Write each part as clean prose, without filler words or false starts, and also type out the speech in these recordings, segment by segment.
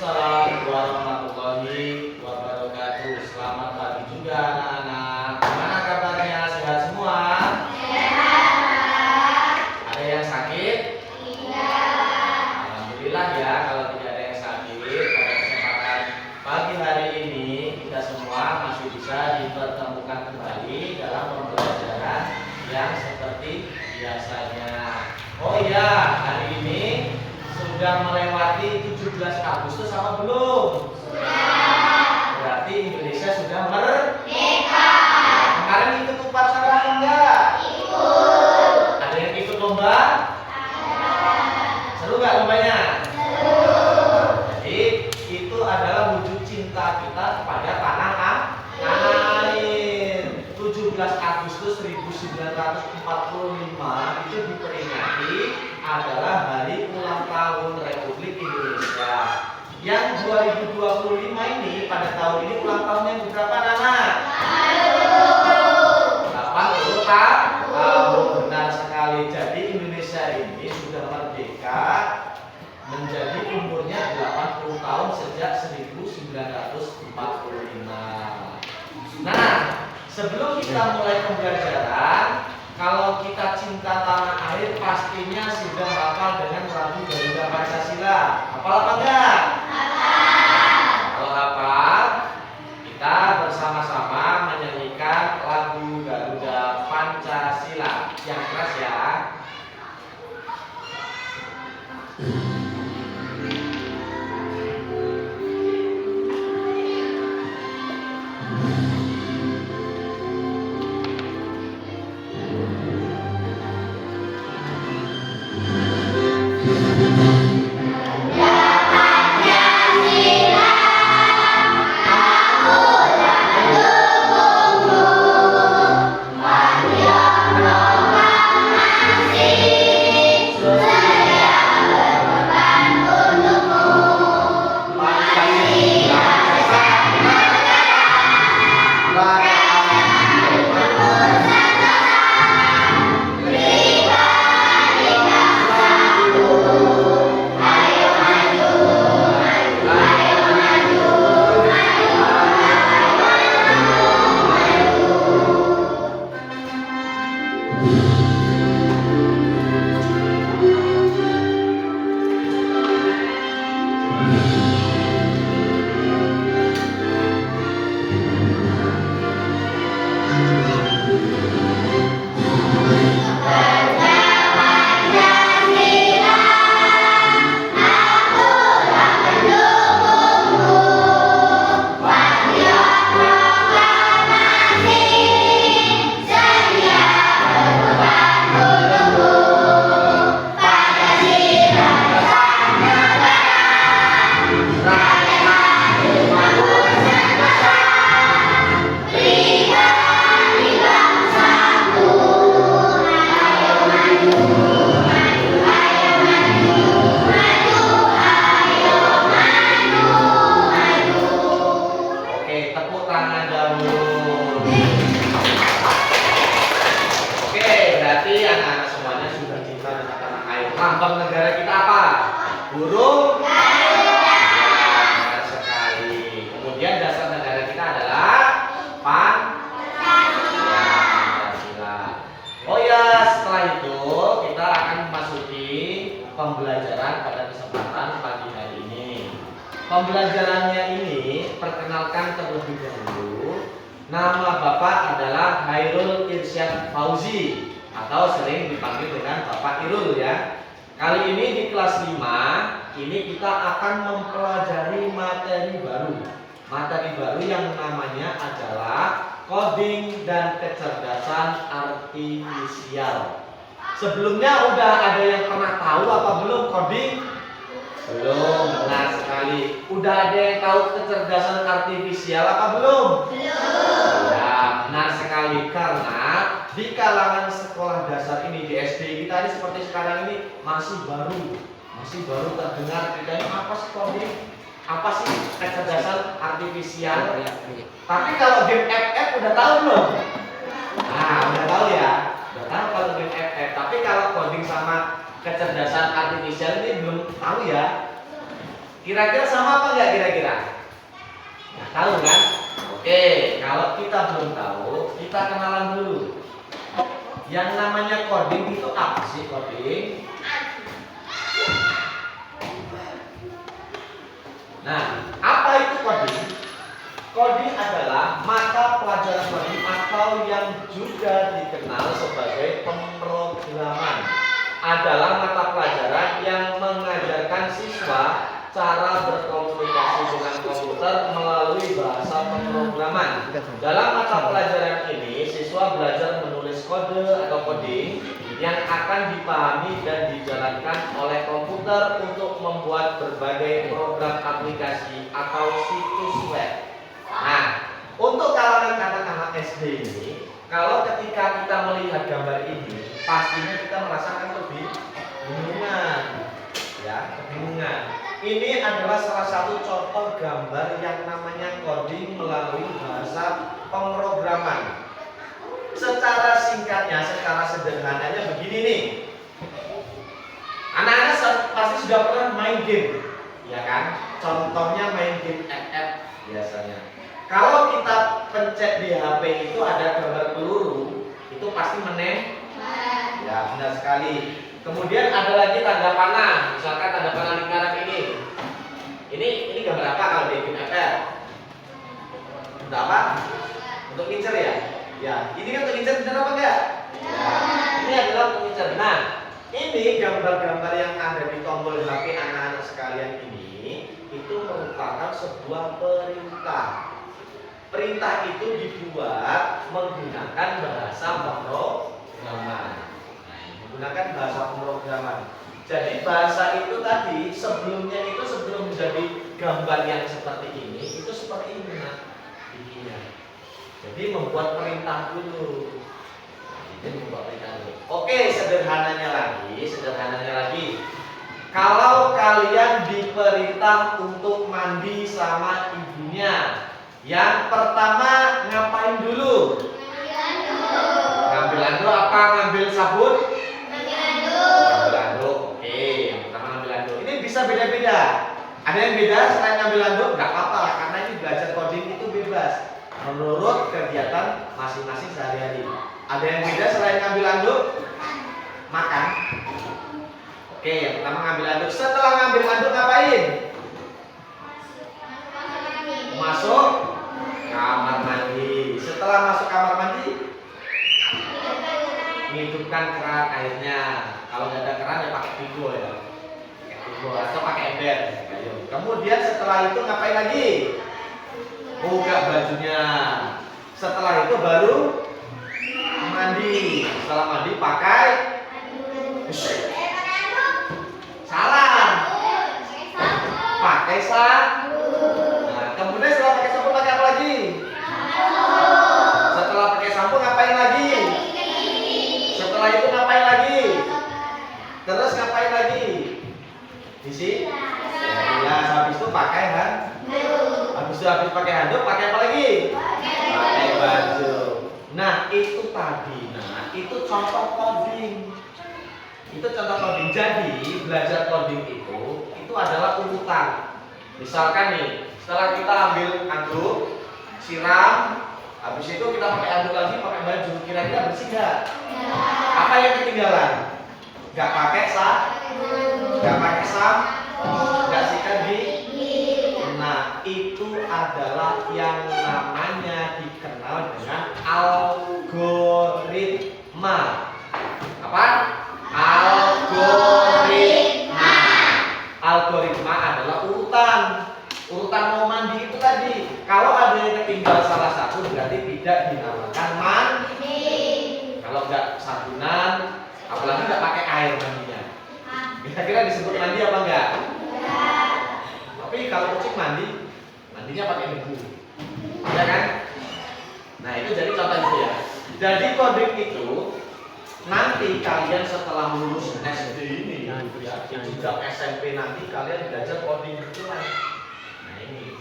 Waalaikumsalam warahmatullahi wabarakatuh. Selamat pagi juga anak-anak. Gimana kabarnya? Sehat semua? Sehat. Ada yang sakit? Tidak. Alhamdulillah ya kalau tidak ada yang sakit. Pada kesempatan pagi hari ini kita semua masih bisa dipertemukan kembali dalam pembelajaran yang seperti biasanya. Oh iya, hari ini sudah melewati 17 Agustus apa belum? Sudah. Berarti Indonesia sudah merdeka. Merdeka. Kemarin ikut upacara enggak? Ikut. Ada yang ikut lomba? Ada. Seru nggak lombanya? Seru. Jadi itu adalah wujud cinta kita kepada tanah air. 17 Agustus 1945 itu diperingati adalah hari ulang tahun Republik Indonesia. Yang 2025 ini pada tahun ini ulang tahun yang berapa anak? 80 tahun. Benar sekali. Jadi Indonesia ini sudah merdeka menjadi umurnya 80 tahun sejak 1945. Nah, sebelum kita mulai pembelajaran, kalau kita cinta tanah air pastinya sudah hafal dengan lagu Garuda Pancasila. Hafal apa enggak? Kalau hafal, kita bersama-sama menyanyikan lagu Garuda Pancasila. Yang keras ya. Lambang negara kita apa? Burung Garuda. Sekali. Kemudian dasar negara kita adalah Pancasila. Oh ya, setelah itu kita akan memasuki pembelajaran pada kesempatan pagi hari ini. Pembelajarannya ini perkenalkan terlebih dahulu. Nama Bapak adalah Hairul Irsyad Fauzi atau sering dipanggil dengan Bapak Irul ya. Kali ini di kelas 5 ini kita akan mempelajari materi baru. Materi baru yang namanya adalah coding dan kecerdasan artifisial. Sebelumnya udah ada yang pernah tahu apa belum coding? Belum, benar sekali. Udah ada yang tahu kecerdasan artifisial apa belum? Belum. Ya, benar sekali karena di kalangan sekolah dasar ini di SD kita ini seperti sekarang ini masih baru terdengar bedanya apa sih coding, apa sih kecerdasan artifisial. Tapi kalau game FF udah tahu belum? Nah, udah tahu ya, udah tahu kalau game FF. Tapi kalau coding sama kecerdasan artifisial ini belum tahu ya. Kira-kira sama apa enggak kira-kira? Nggak tahu kan? Oke, kalau kita belum tahu, kita kenalan dulu. Yang namanya coding itu apa sih coding? Nah, apa itu coding? Coding adalah mata pelajaran coding atau yang juga dikenal sebagai pemrograman. Adalah mata pelajaran yang mengajarkan siswa cara berkomunikasi dengan komputer melalui bahasa pemrograman. Dalam mata pelajaran ini, siswa belajar menulis kode atau coding yang akan dipahami dan dijalankan oleh komputer untuk membuat berbagai program aplikasi atau situs web. Nah, untuk kalangan anak-anak SD ini, kalau ketika kita melihat gambar ini, pastinya kita merasakan kebingungan, ya, kebingungan. Ini adalah salah satu contoh gambar yang namanya coding melalui bahasa pemrograman. Secara singkatnya, secara sederhananya begini nih. Anak-anak pasti sudah pernah main game, ya kan? Contohnya main game FF biasanya. Kalau kita pencet di HP itu ada gambar peluru, itu pasti menembak. Ya, benar sekali. Kemudian ada lagi tanda panah, misalkan tanda panah lingkaran ini. Ini gambar apa kalau di game FF? Untuk apa? Untuk ngincer ya? Ya, ini kan untuk ngincer, benar apa enggak? Ya, ini adalah untuk ngincer. Nah, ini gambar-gambar yang ada di tombol HP anak-anak sekalian ini itu merupakan sebuah perintah. Perintah itu dibuat menggunakan bahasa pemrograman. Menggunakan bahasa pemrograman. Jadi bahasa itu tadi sebelumnya itu sebelum menjadi gambar yang seperti ini itu seperti ini nah, bikinnya. Jadi membuat perintah dulu. Jadi membuat perintah dulu. Oke, sederhananya lagi. Kalau kalian diperintah untuk mandi sama ibunya, yang pertama ngapain dulu? Ngambil handuk apa ngambil sabun? Ngambil handuk. Oke, yang pertama ngambil handuk. Ini bisa beda-beda. Ada yang beda selain ngambil handuk? Nggak apa-apa, karena ini belajar coding itu bebas menurut kegiatan masing-masing sehari-hari. Ada yang beda selain ngambil handuk? Makan. Oke, yang pertama ngambil handuk. Setelah ngambil handuk ngapain? Masuk kamar mandi. Setelah masuk kamar mandi, menghidupkan keran airnya. Kalau nggak ada keran ya pakai tigo ya, pakai tigo atau pakai ember. Kemudian setelah itu ngapain lagi? Buka bajunya. Setelah itu baru mandi. Setelah mandi pakai salam. Pakai sabun. Nah, kemudian setelah pakai sabun pakai apa lagi? Setelah pakai sabun ngapain lagi? Setelah itu ngapain lagi? Terus ngapain lagi? Di sini? Ya, habis itu pakai handuk. Habis pakai handuk pakai apa lagi? Pakai baju. Nah, itu tadi. Nah, itu contoh coding. Itu contoh coding. Jadi, belajar coding itu adalah urutan. Misalkan nih, setelah kita ambil handuk, siram, habis itu kita pakai handuk lagi, pakai baju. Kira-kira bersih nggak? Apa yang ketinggalan? Nggak pakai nggak pakai nggak sikat gigi. Nah, itu adalah yang namanya dikenal dengan algoritma. Apa? Algoritma. Algoritma adalah urutan. Urutan mau mandi itu tadi. Kalau ada yang ketinggal salah satu berarti tidak dinamakan mandi. Kalau nggak sabunan, apalagi nggak pakai air mandinya. Kira-kira disebut mandi apa enggak? Tapi kalau kucing mandinya pakai debu, ya kan? Nah, itu jadi contoh itu ya. Jadi coding itu nanti kalian setelah lulus SD ini, ya, sejak SMP nanti kalian belajar coding betulan. Nah, ini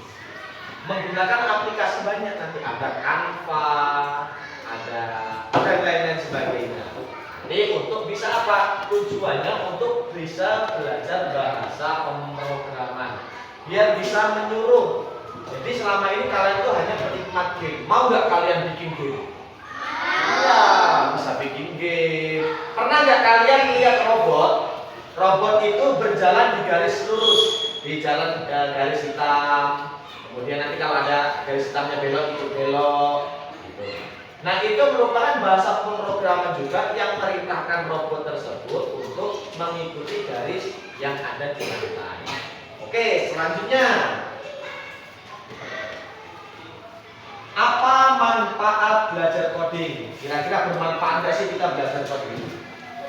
menggunakan aplikasi banyak nanti ada Canva, ada lain-lain sebagainya. Jadi untuk bisa apa? Tujuannya untuk bisa belajar bahasa pemrograman. biar bisa menyuruh. Jadi selama ini kalian tuh hanya penikmat game. Mau nggak kalian bikin game? Iya, bisa bikin game. Pernah nggak kalian lihat robot? Robot itu berjalan di garis lurus, di jalan garis hitam. Kemudian nanti kalau ada garis hitamnya belok, itu belok. Gitu. Nah, itu merupakan bahasa pemrograman juga yang merintahkan robot tersebut untuk mengikuti garis yang ada di lantai. Oke, selanjutnya. Apa manfaat belajar coding? Kira-kira bermanfaat nggak sih kita belajar coding?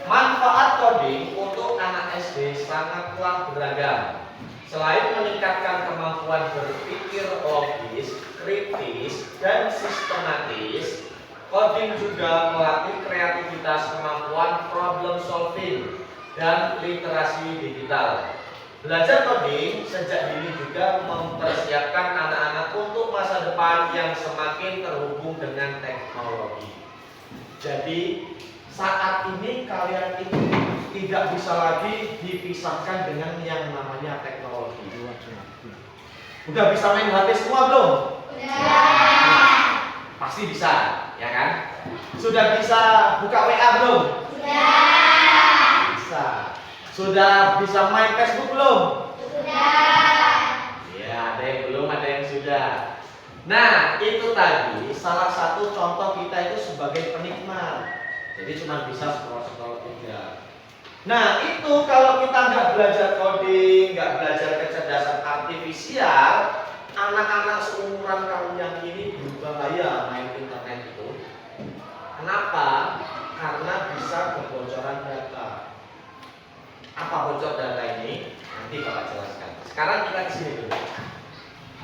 Manfaat coding untuk anak SD sangatlah beragam. Selain meningkatkan kemampuan berpikir logis, kritis, dan sistematis, coding juga melatih kreativitas, kemampuan problem solving, dan literasi digital. Belajar coding sejak dini juga mempersiapkan anak-anak untuk masa depan yang semakin terhubung dengan teknologi. Jadi saat ini kalian itu tidak bisa lagi dipisahkan dengan yang namanya teknologi. Udah bisa main HP semua belum? Udah. Pasti bisa, ya kan? Sudah bisa buka WA belum? Sudah. Bisa. Sudah bisa main Facebook belum? Sudah. Ya, ada yang belum, ada yang sudah. Nah, itu tadi salah satu contoh kita itu sebagai penikmat. Jadi cuma bisa scroll-scroll aja. Nah, itu kalau kita nggak belajar coding, nggak belajar kecerdasan artifisial, anak-anak seumuran kalian ini berbahaya main internet itu. Kenapa? Karena bisa kebocoran data. Apa bocor data ini? Nanti Bapak jelaskan. Sekarang kita kesini dulu.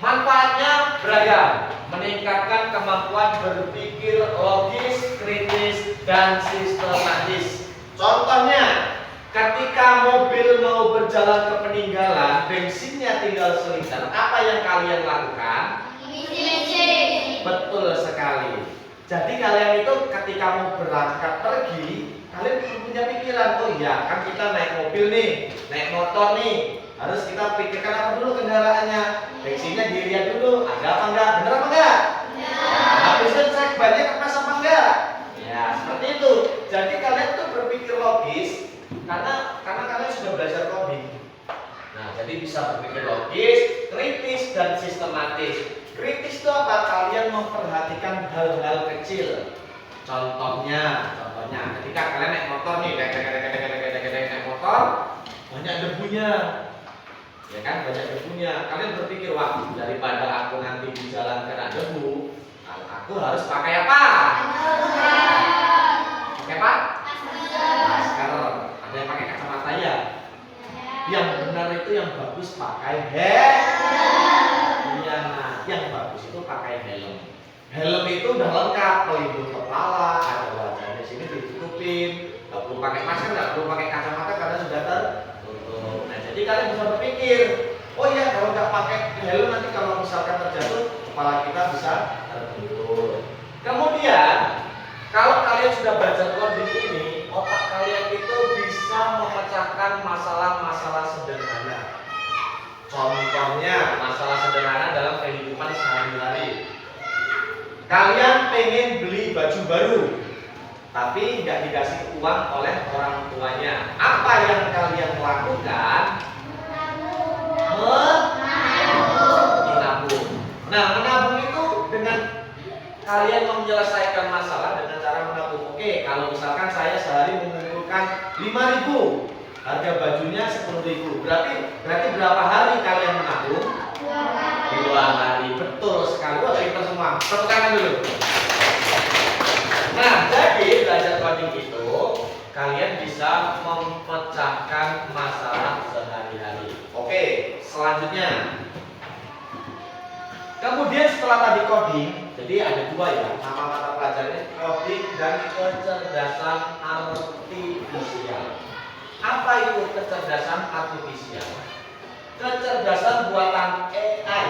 Manfaatnya beragam, meningkatkan kemampuan berpikir logis, kritis, dan sistematis. Contohnya, ketika mobil mau berjalan ke peninggalan, bensinnya tinggal seliter, apa yang kalian lakukan? Isi. Betul sekali. Jadi kalian itu ketika mau berangkat pergi, kalian punya pikiran, oh iya kan kita naik mobil nih, naik motor nih, harus kita pikirkan apa dulu kendaraannya, bensinnya dilihat dulu, ada apa enggak, bener apa enggak? Habis itu cek bannya kepes apa enggak? Ya seperti itu. Jadi kalian tuh berpikir logis karena kalian sudah belajar coding. Nah jadi bisa berpikir logis, kritis dan sistematis. Kritis itu apa? Kalian memperhatikan hal-hal kecil. Contohnya, ketika kalian naik motor nih, naik motor, banyak debunya, ya kan, banyak debunya. Kalian berpikir, wah, daripada aku nanti di jalan kena debu, aku harus pakai apa? Pakai apa? Masker. Ada yang pakai kacamata ya? Yang benar itu yang bagus pakai helm. Iya, nah, yang bagus itu pakai helm. Helm itu udah lengkap, pelindung kepala, ada wajahnya sini ditutupin, nggak perlu pakai masker, nggak perlu pakai kacamata karena sudah tertutup. Nah, jadi kalian bisa berpikir, oh iya kalau nggak pakai helm nanti kalau misalkan terjatuh, kepala kita bisa tertutup. Kemudian, kalau kalian sudah belajar coding ini, otak kalian itu bisa memecahkan masalah-masalah sederhana. Contohnya, masalah sederhana dalam kehidupan sehari-hari. Kalian pengen beli baju baru, tapi nggak dikasih uang oleh orang tuanya. Apa yang kalian lakukan? Menabung. Nah, menabung itu dengan kalian menyelesaikan masalah dengan cara menabung. Oke, kalau misalkan saya sehari mengumpulkan 5.000, harga bajunya 10.000. Berarti berapa hari kalian menabung? 2 hari. Betul sekali. Wah, pintar semua. Tepuk tangan dulu. Nah, jadi belajar coding itu kalian bisa memecahkan masalah sehari-hari. Oke, selanjutnya. Kemudian setelah tadi coding, jadi ada dua ya, nama mata pelajarannya coding dan kecerdasan artifisial. Apa itu kecerdasan artifisial? Kecerdasan buatan AI.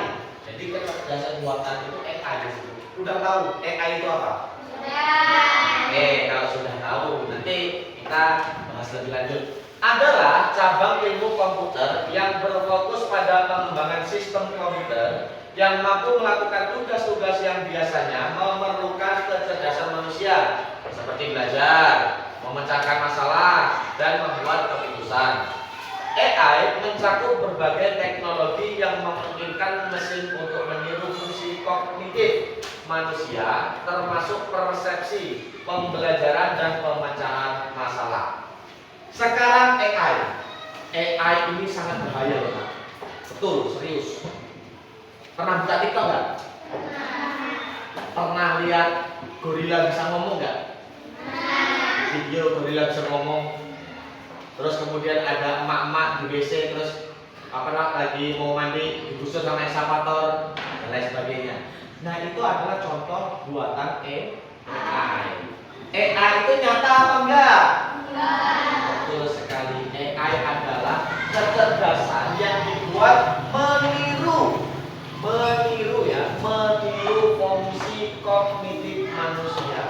Jadi kecerdasan buatan itu AI disebut. Udah tahu AI itu apa? Sudah. Oke, kalau sudah tahu nanti kita bahas lebih lanjut. adalah cabang ilmu komputer yang berfokus pada pengembangan sistem komputer yang mampu melakukan tugas-tugas yang biasanya memerlukan kecerdasan manusia, seperti belajar, memecahkan masalah, dan membuat keputusan. AI mencakup berbagai teknologi yang memungkinkan mesin untuk meniru fungsi kognitif manusia, termasuk persepsi, pembelajaran, dan pemecahan masalah. Sekarang AI ini sangat bahaya loh, Pak. Betul, serius. Pernah buka TikTok nggak? Pernah lihat gorila bisa ngomong nggak? Video gorila bisa ngomong. Terus kemudian ada emak-emak di WC, terus lagi mau mandi digusur sama eskavator dan lain sebagainya. Nah, itu adalah contoh buatan AI. AI itu nyata apa enggak? Betul sekali. AI adalah kecerdasan yang dibuat meniru fungsi kognitif manusia.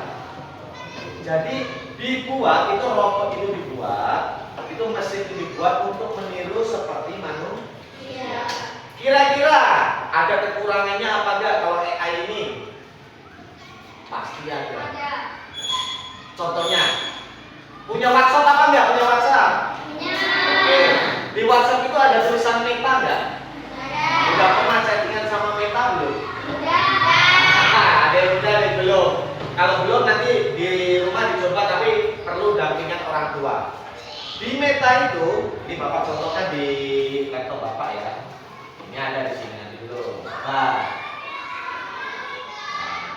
Jadi dibuat, itu robot itu dibuat, itu mesin itu dibuat untuk meniru seperti manusia. Kira-kira ada kekurangannya apa enggak kalau AI ini? Pasti ada. Contohnya, punya WhatsApp apa enggak? Punya WhatsApp? Oke. Di WhatsApp itu ada tulisan Meta enggak? Udah pernah chattingan sama Meta belum? Ada yang udah, ada yang belum. Kalau belum nanti di rumah dicoba, tapi perlu dampingan orang tua. Di Meta itu, ini Bapak contohkan di laptop Bapak ya. Ini ada di sini nanti dulu. Nah,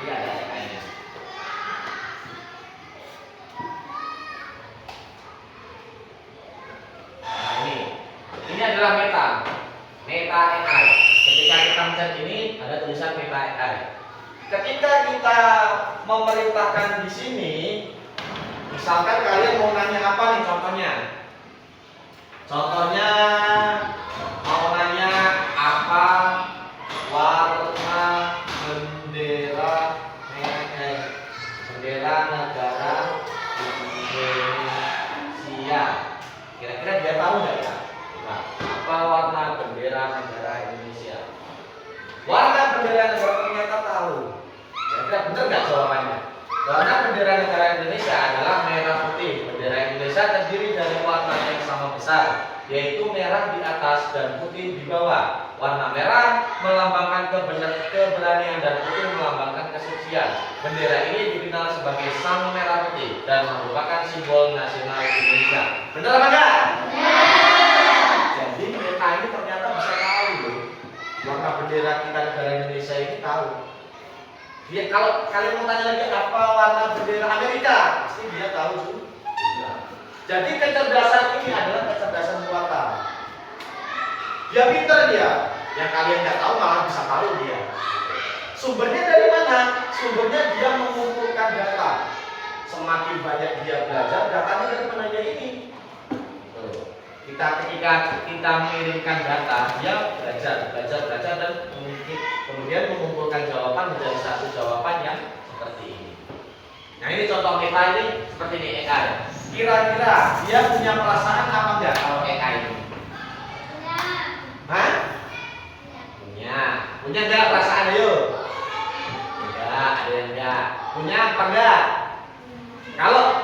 ini ada AI-nya. Nah, ini adalah Meta AI. Ketika kita mencet ini ada tulisan Meta AI. Ketika kita memerintahkan di sini, misalkan kalian mau nanya apa nih contohnya? Contohnya mau nanya apa warna bendera negara Indonesia. Kira-kira dia tahu nggak ya? Nah, apa warna bendera negara Indonesia? Warna bendera negara ternyata tahu. Kira-kira benar nggak jawabannya? Warna bendera negara Indonesia adalah merah putih. Bendera Indonesia terdiri dari warna yang sama besar, yaitu merah di atas dan putih di bawah. Warna merah melambangkan keberanian dan putih melambangkan kesucian. Bendera ini dikenal sebagai sang merah putih dan merupakan simbol nasional Indonesia. Benar apa enggak? Jadi mereka ini ternyata bisa tahu loh. Warna bendera kita negara Indonesia ini tahu. Dia kalau kalian mau tanya lagi apa warna bendera Amerika, pasti dia tahu juga. Jadi kecerdasan ini adalah kecerdasan buatan. Dia pintar dia, yang kalian nggak tahu malah bisa tahu dia. Sumbernya dari mana? Sumbernya dia mengumpulkan data. Semakin banyak dia belajar, datanya dari mana dia ini. Ketika kita mengirimkan data, dia belajar dan kemudian mengumpulkan jawaban menjadi satu jawaban yang seperti ini. Nah, ini contoh Meta ini seperti ini AI. Kira-kira dia punya perasaan apa enggak kalau AI ini? Hah? Punya enggak perasaan? Ayo. Enggak, ada yang enggak. Punya apa enggak?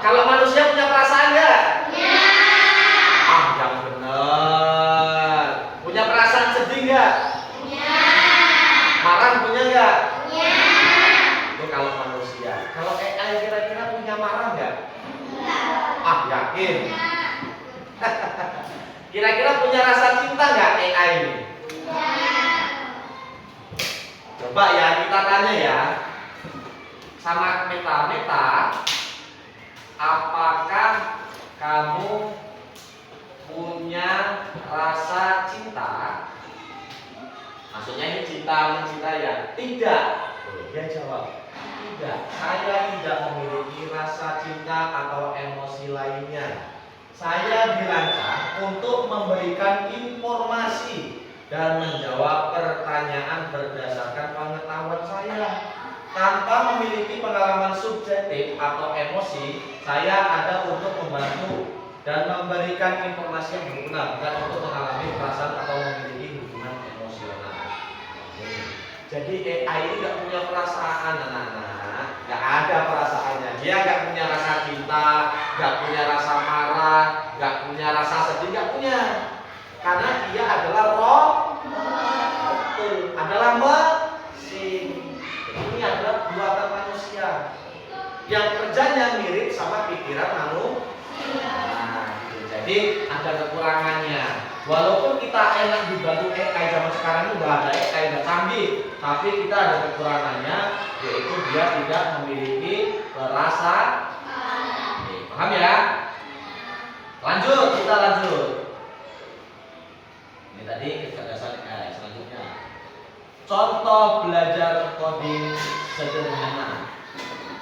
Kalau manusia punya perasaan enggak? Yang benar. Punya perasaan sedih enggak? Marah punya enggak? Itu kalau manusia. Kalau AI kira-kira punya marah enggak? Yakin. Kira-kira punya rasa cinta enggak AI ini? Coba ya kita tanya ya. Sama Meta, apakah kamu punya rasa cinta? Maksudnya ini cinta mencinta ya? Tidak. Dia jawab, tidak. Saya tidak memiliki rasa cinta atau emosi lainnya. Saya dirancang untuk memberikan informasi dan menjawab pertanyaan berdasarkan pengetahuan saya. Tanpa memiliki pengalaman subjektif atau emosi, saya ada untuk membantu dan memberikan informasi yang berguna, bukan untuk mengalami perasaan atau memiliki hubungan emosional. Jadi AI ini nggak punya perasaan, anak-anak, nggak ada perasaannya. Dia nggak punya rasa cinta, nggak punya rasa marah, nggak punya rasa sedih, nggak punya. Karena dia adalah roh, adalah mesin. Ini adalah buatan manusia yang kerjanya mirip sama pikiran manusia. Nah, jadi ada kekurangannya. Walaupun kita enak dibantu AI zaman sekarang ini udah ada AI udah canggih, tapi kita ada kekurangannya, yaitu dia tidak memiliki perasaan. Paham ya? Lanjut, kita lanjut. Ini tadi kecerdasan AI. Selanjutnya, contoh belajar coding sederhana.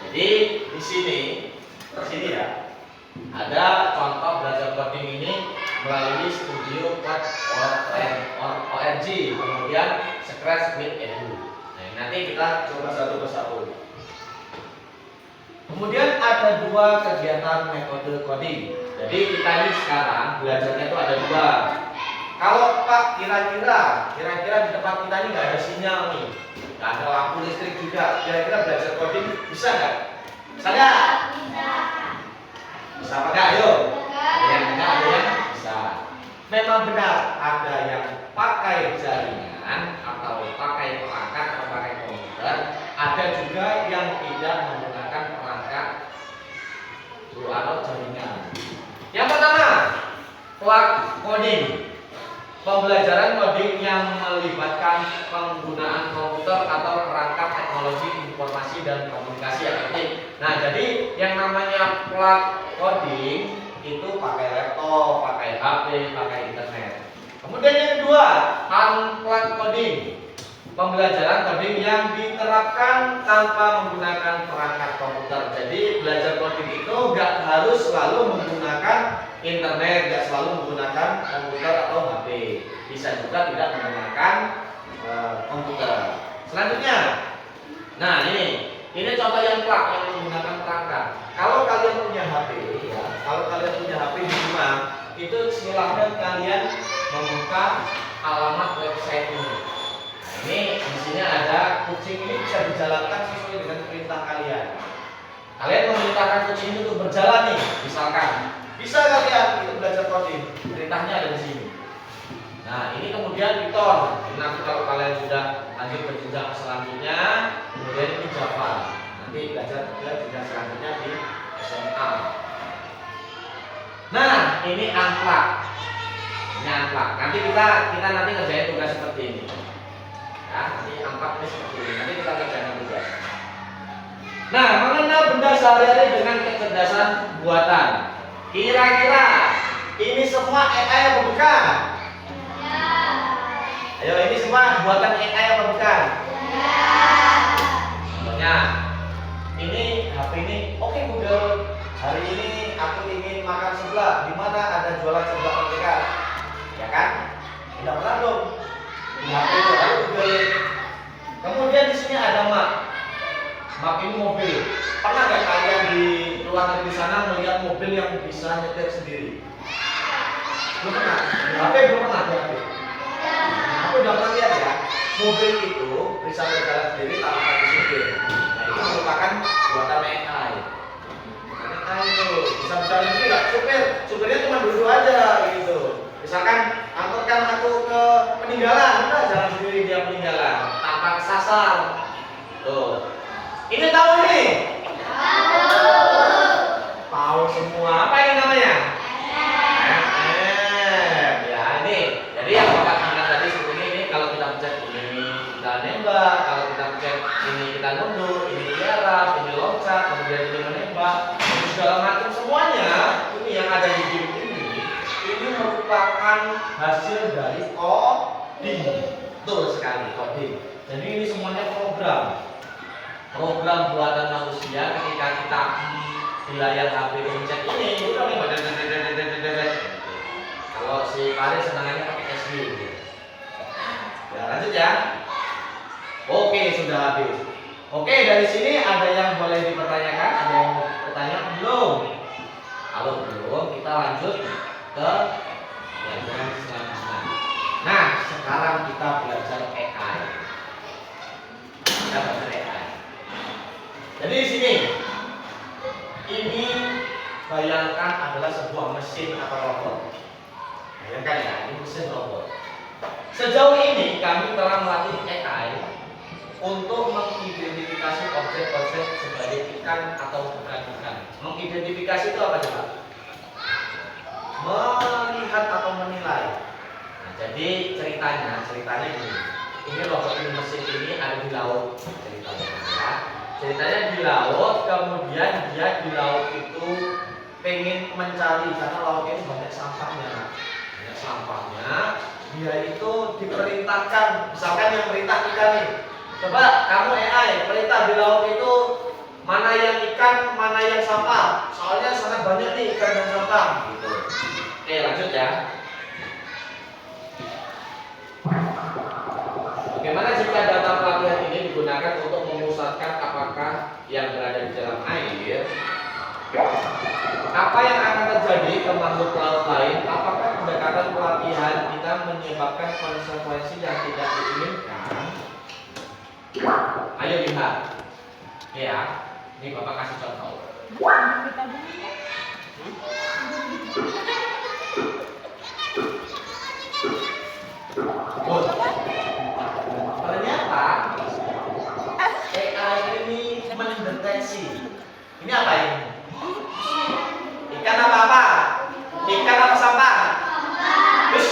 Jadi di sini ya, ada contoh belajar coding ini melalui Studio Code.org, kemudian Scratch with Edu. Nah, nanti kita coba satu persatu. Kemudian ada dua kegiatan metode coding. Jadi kita ini sekarang belajarnya itu ada dua. Kalau Pak kira-kira di tempat kita ini nggak ada sinyal nih, nggak ada lampu listrik juga, kira-kira belajar coding bisa nggak? Bisa nggak? Bisa apa nggak? Ayo. Yang enggak ada yang bisa. Memang benar ada yang pakai jaringan atau pakai perangkat atau pakai komputer. Ada juga yang tidak menggunakan perangkat atau jaringan. Yang pertama, coding. Pembelajaran coding yang melibatkan penggunaan komputer atau perangkat teknologi informasi dan komunikasi aktif. Nah, jadi yang namanya coding itu pakai laptop, pakai HP, pakai internet. Kemudian yang kedua, unplugged coding. Pembelajaran coding yang diterapkan tanpa menggunakan perangkat komputer. Jadi belajar coding itu nggak harus selalu menggunakan internet, nggak selalu menggunakan komputer atau HP. Bisa juga tidak menggunakan komputer. Selanjutnya, nah ini contoh yang plug yang menggunakan perangkat. Kalau kalian punya HP, ya, kalau kalian punya HP di rumah, itu silahkan kalian membuka alamat website ini. Ini di sini ada kucing ini bisa dijalankan sesuai dengan perintah kalian. Kalian memerintahkan kucing ini untuk berjalan nih, misalkan. Bisa kalian itu belajar coding. Perintahnya ada di sini. Nah, ini kemudian Python. Nanti kalau kalian sudah lanjut ke jenjang selanjutnya, kemudian ini Java. Nanti belajar ke jenjang selanjutnya di SMA. Nah, ini unplugged. Ini unplugged. Nanti kita nanti ngerjain tugas seperti ini. Ya, nanti unplugged ini seperti ini. Nanti kita kerjain tugas. Nah, mengenal benda sehari-hari dengan kecerdasan buatan. Kira-kira ini semua AI apa bukan? Ya. Ayo, ini semua buatan AI apa bukan? Ya. Contohnya, ini HP ini, oke Google, hari ini aku ingin makan seblak. Di mana ada jualan seblak mereka? Ya kan? Tidak pernah dong. Di HP itu ada Google. Kemudian di sini ada map. Map ini mobil. Pernah nggak kalian di luar negeri sana melihat mobil yang bisa nyetir sendiri? Belum pernah. Di HP belum pernah di HP. Aku udah pernah lihat ya. Mobil itu bisa berjalan sendiri tanpa disupir. Nah, itu merupakan buatan AI. AI itu bisa berjalan sendiri nggak? Supirnya cuma duduk aja gitu. Misalkan antarkan aku ke peninggalan, udah jalan sendiri dia peninggalan tanpa kesasar. Tuh. Ini tahu nih? Tahu semua. Apa ini namanya? Ya ini. Jadi yang Bapak angkat tadi sebetulnya ini kalau kita pencet ini kita nembak, kalau kita pencet ini kita nunduk, ini tiarap, ini loncat, kemudian ini menembak, ini segala macam semuanya. Ini yang ada di game ini merupakan hasil dari coding. Betul sekali, coding. Jadi ini semuanya program buatan manusia. Ketika kita di layar HP pencet ini udah nih. Kalau si Faris senangannya pakai SD. Ya lanjut ya. Oke, sudah habis. Oke, dari sini ada yang boleh dipertanyakan? Ada yang mau bertanya? Belum? Kalau belum Canggung, kita lanjut ke pelajaran selanjutnya. Nah, sekarang kita belajar AI. Kita belajar AI. Jadi di sini, ini bayangkan adalah sebuah mesin atau robot. Bayangkan ya, ini mesin robot. Sejauh ini kami telah melatih AI untuk mengidentifikasi objek-objek sebagai ikan atau bukan ikan. Mengidentifikasi itu apa coba? Melihat atau menilai. Nah, jadi ceritanya ini. Ini robot ini, mesin ini ada di laut. Ceritanya ya. Ceritanya di laut, kemudian dia di laut itu pengen mencari karena lautnya itu banyak sampahnya. Banyak sampahnya. Dia itu diperintahkan, misalkan yang perintah ikan nih. Coba kamu AI perintah di laut itu mana yang ikan, mana yang sampah. Soalnya sangat banyak nih ikan dan sampah gitu. Oke, lanjut ya. Bagaimana jika data pelatihan ini digunakan untuk memusatkan apakah yang berada di dalam air? Apa yang akan terjadi ke makhluk laut lain? Apakah pendekatan pelatihan kita menyebabkan konsekuensi yang tidak diinginkan? Ayo lihat. Ya, ini Bapak kasih contoh. Oh. Ternyata AI ini mendeteksi. Ini apa ini? Ikan apa? Ikan apa sampah? Terus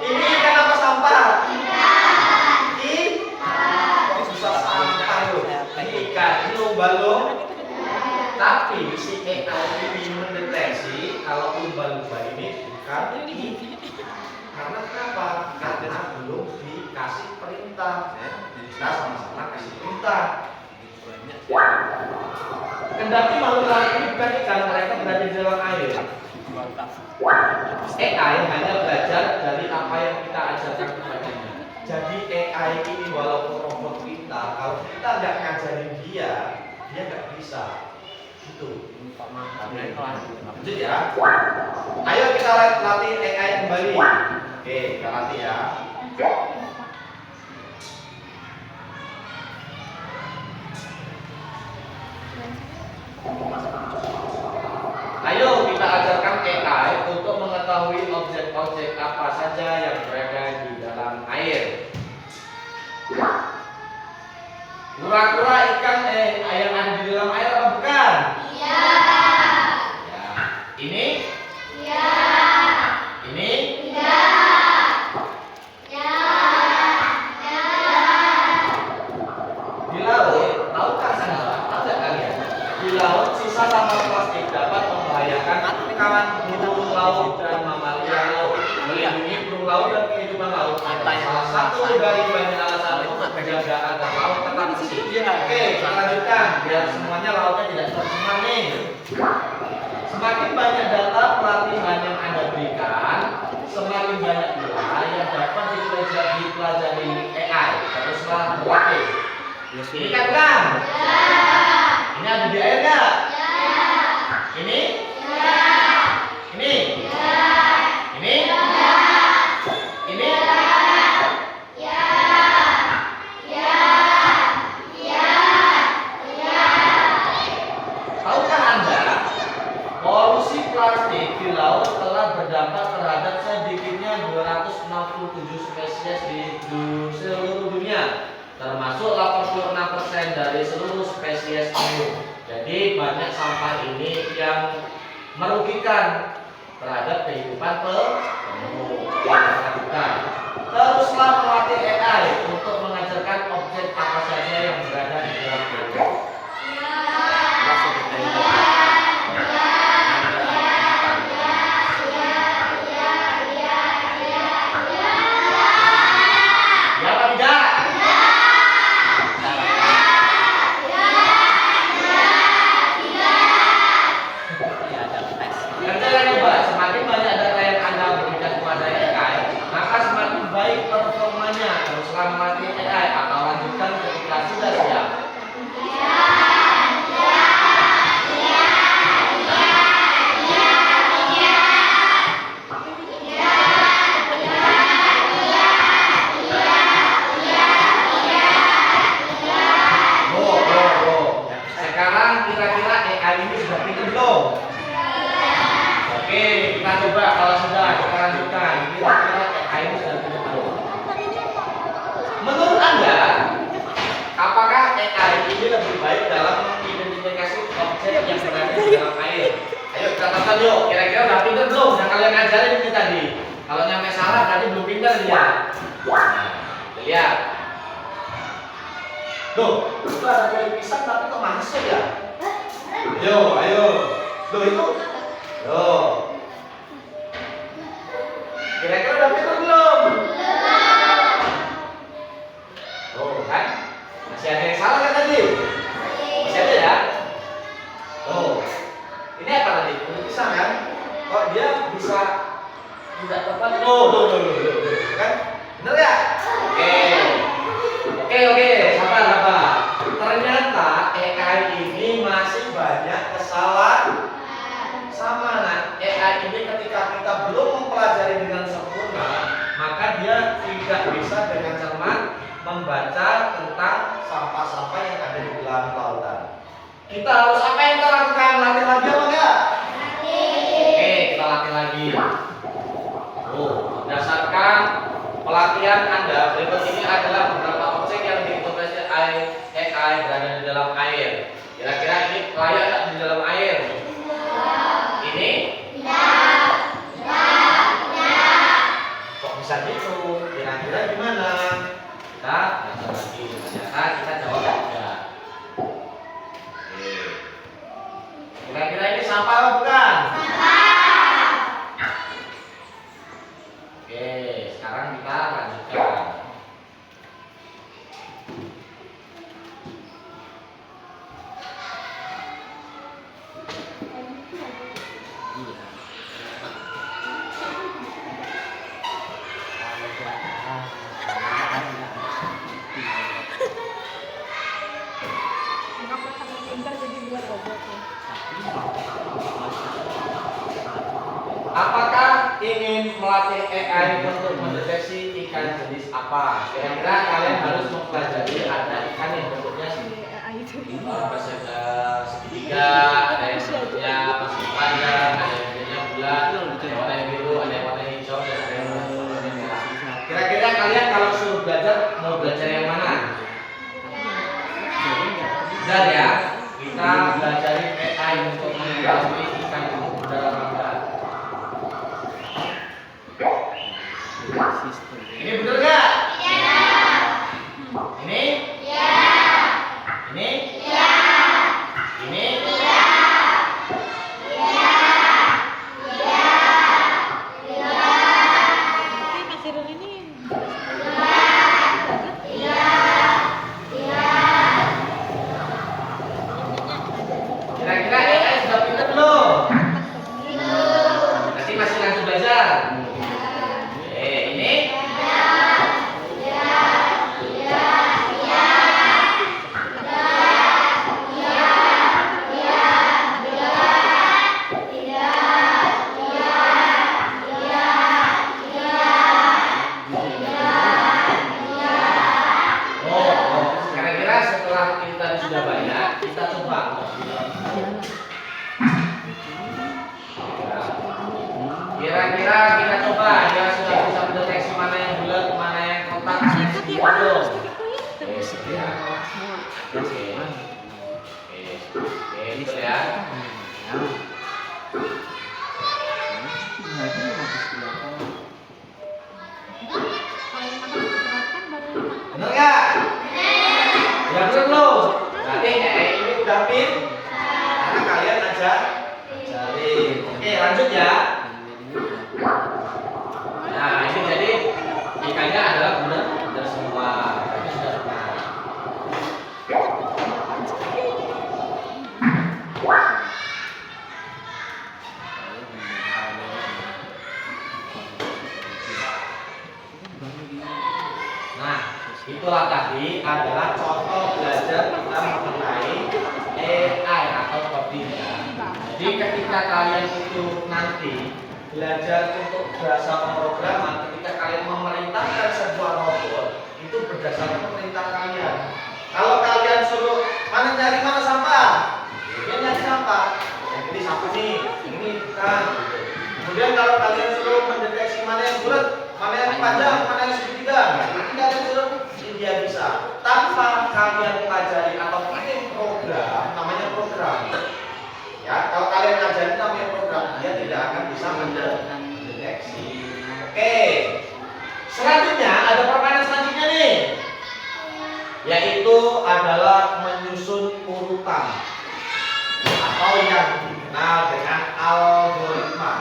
ini ikan apa sampah? Susah sampah loh. Ini ikan, ini lumba-lumba. Tapi si AI ini mendeteksi kalau lumba-lumba ini bukan ikan. Karena kenapa? Karena belum dikasih perintah. Kita sama-sama kasih perintah. Kendati makhluk laut ini bukan ikan, mereka berada di dalam air. AI hanya belajar dari apa yang kita ajarkan kepadanya. Jadi AI ini walaupun robot kita, kalau kita nggak ngajarin dia nggak bisa. Itu. Lanjut ya. Ayo kita latih AI kembali. Oke, kita latih ya. Ayo kita ajarkan AI untuk mengetahui objek-objek apa saja yang berada di dalam air. Kura-kura ikan yang ada di dalam air apa bukan? Iya. Ya. Ini? Iya. Ini? Iya. Ya. Ya. Di laut, tahukah Anda? Tahu nggak kalian? Di laut sisa sampah plastik dapat membahayakan ikan, burung laut dan mamalia laut. Melindungi burung laut dan kehidupan laut adalah salah satu dari banyak alasan untuk menjaga agar laut tetap bersih. Oke, kita lanjutkan biar semuanya lautnya tidak tercemar nih. Semakin banyak data pelatihan yang Anda berikan, semakin banyak pula yang dapat dipelajari AI. Teruslah berlatih. Ini kan bukan? Ini ada di air nggak? Ini? Ini? Ini? Ini? Tahukah Anda, polusi plastik di laut telah berdampak terhadap sedikitnya 267 spesies di seluruh dunia, termasuk 86% dari seluruh spesies penyu. Jadi banyak sampah ini yang merugikan terhadap kehidupan penyu. Teruslah melatih AI untuk mengajarkan objek apa saja yang berada di dalam air. Ya apa tidak? Kerjakan coba, semakin banyak data yang Anda berikan kepada AI, maka semakin baik performanya. Teruslah melatih AI atau lanjutkan ke Loh, itu ada kulit pisang tapi kok masuk ya? Ayo, ayo. Loh itu. Loh. Kira-kira udah pinter belum? Loh kan? Masih ada yang salah kan tadi? Masih ada ya? Loh. Ini apa tadi? Kulit pisang kan? Kok dia bisa tidak tepat? Loh. Kan? Bener ya? Oke, sabar. Ternyata AI ini masih banyak kesalahan. Sama nah, AI ini ketika kita belum mempelajari dengan sempurna, maka dia tidak bisa dengan cermat membaca tentang sampah-sampah yang ada di dalam lautan. Kita harus apa yang kita lakukan? Latih lagi apa enggak? Oke, kita latih lagi. Berdasarkan pelatihan Anda, berikut ini adalah beberapa objek yang diinterpretasi AI berada di dalam air. Kira-kira ini layak tak di dalam air? Ini? Kok bisa gitu? Kira-kira gimana? Kita belajar lagi. Ternyata kita jawab tidak. Oke. Kira-kira ini sampah apa bukan? Oke, sekarang kita lanjutkan. Apakah ingin melatih AI untuk mendeteksi ikan jenis apa? Kira-kira kalian harus mempelajari ada ikan yang bentuknya segitiga, ada yang bentuknya persegi panjang, ada yang bentuknya bulat, ada yang warna biru, ada yang warna hijau, dan ada yang warna merah. Kira-kira kalian kalau suruh belajar mau belajar yang mana? Benar ya, kita belajarin AI untuk mengetahui ikan itu dalam apa. Ini betul nggak? Iya. Ini? Iya. Ini? Iya. Ini? Iya. Iya. Iya. Iya. Kasih dulu ini. Kira-kira AI sudah pinter belum? Nanti masih lanjut belajar. Ini? Kira-kira setelah kita sudah banyak, kita coba. Kira-kira kita coba dia sudah bisa mendeteksi mana yang bulat, mana yang kotak, mana yang segitiga belum? Oke, betul ya. Benar nggak? Ya benar belum? Berarti ini udah pin. Karena kalian ajarin. Oke, lanjut ya. Nah, ini jadi ikannya adalah bulat semua. Ini sudah pernah. Nah, itulah tadi adalah contoh belajar kita mengenai AI atau coding. Jadi ketika kalian itu nanti belajar untuk bahasa pemrograman, ketika kalian memerintahkan sebuah robot itu berdasarkan perintah kalian. Kalau kalian suruh cari mana sampah, dia nyari sampah. Yang ini sampah nih, ini kan. Kemudian kalau kalian suruh mendeteksi mana yang bulat, mana yang panjang, mana yang segitiga, nanti kalian suruh dia bisa. Tanpa kalian pelajari atau pakai program, namanya program. Ya, kalau kalian pelajari namanya program, dia tidak akan bisa mendeteksi. Oke. Selanjutnya ada permainan selanjutnya nih. yaitu adalah menyusun urutan atau yang dikenal dengan algoritma.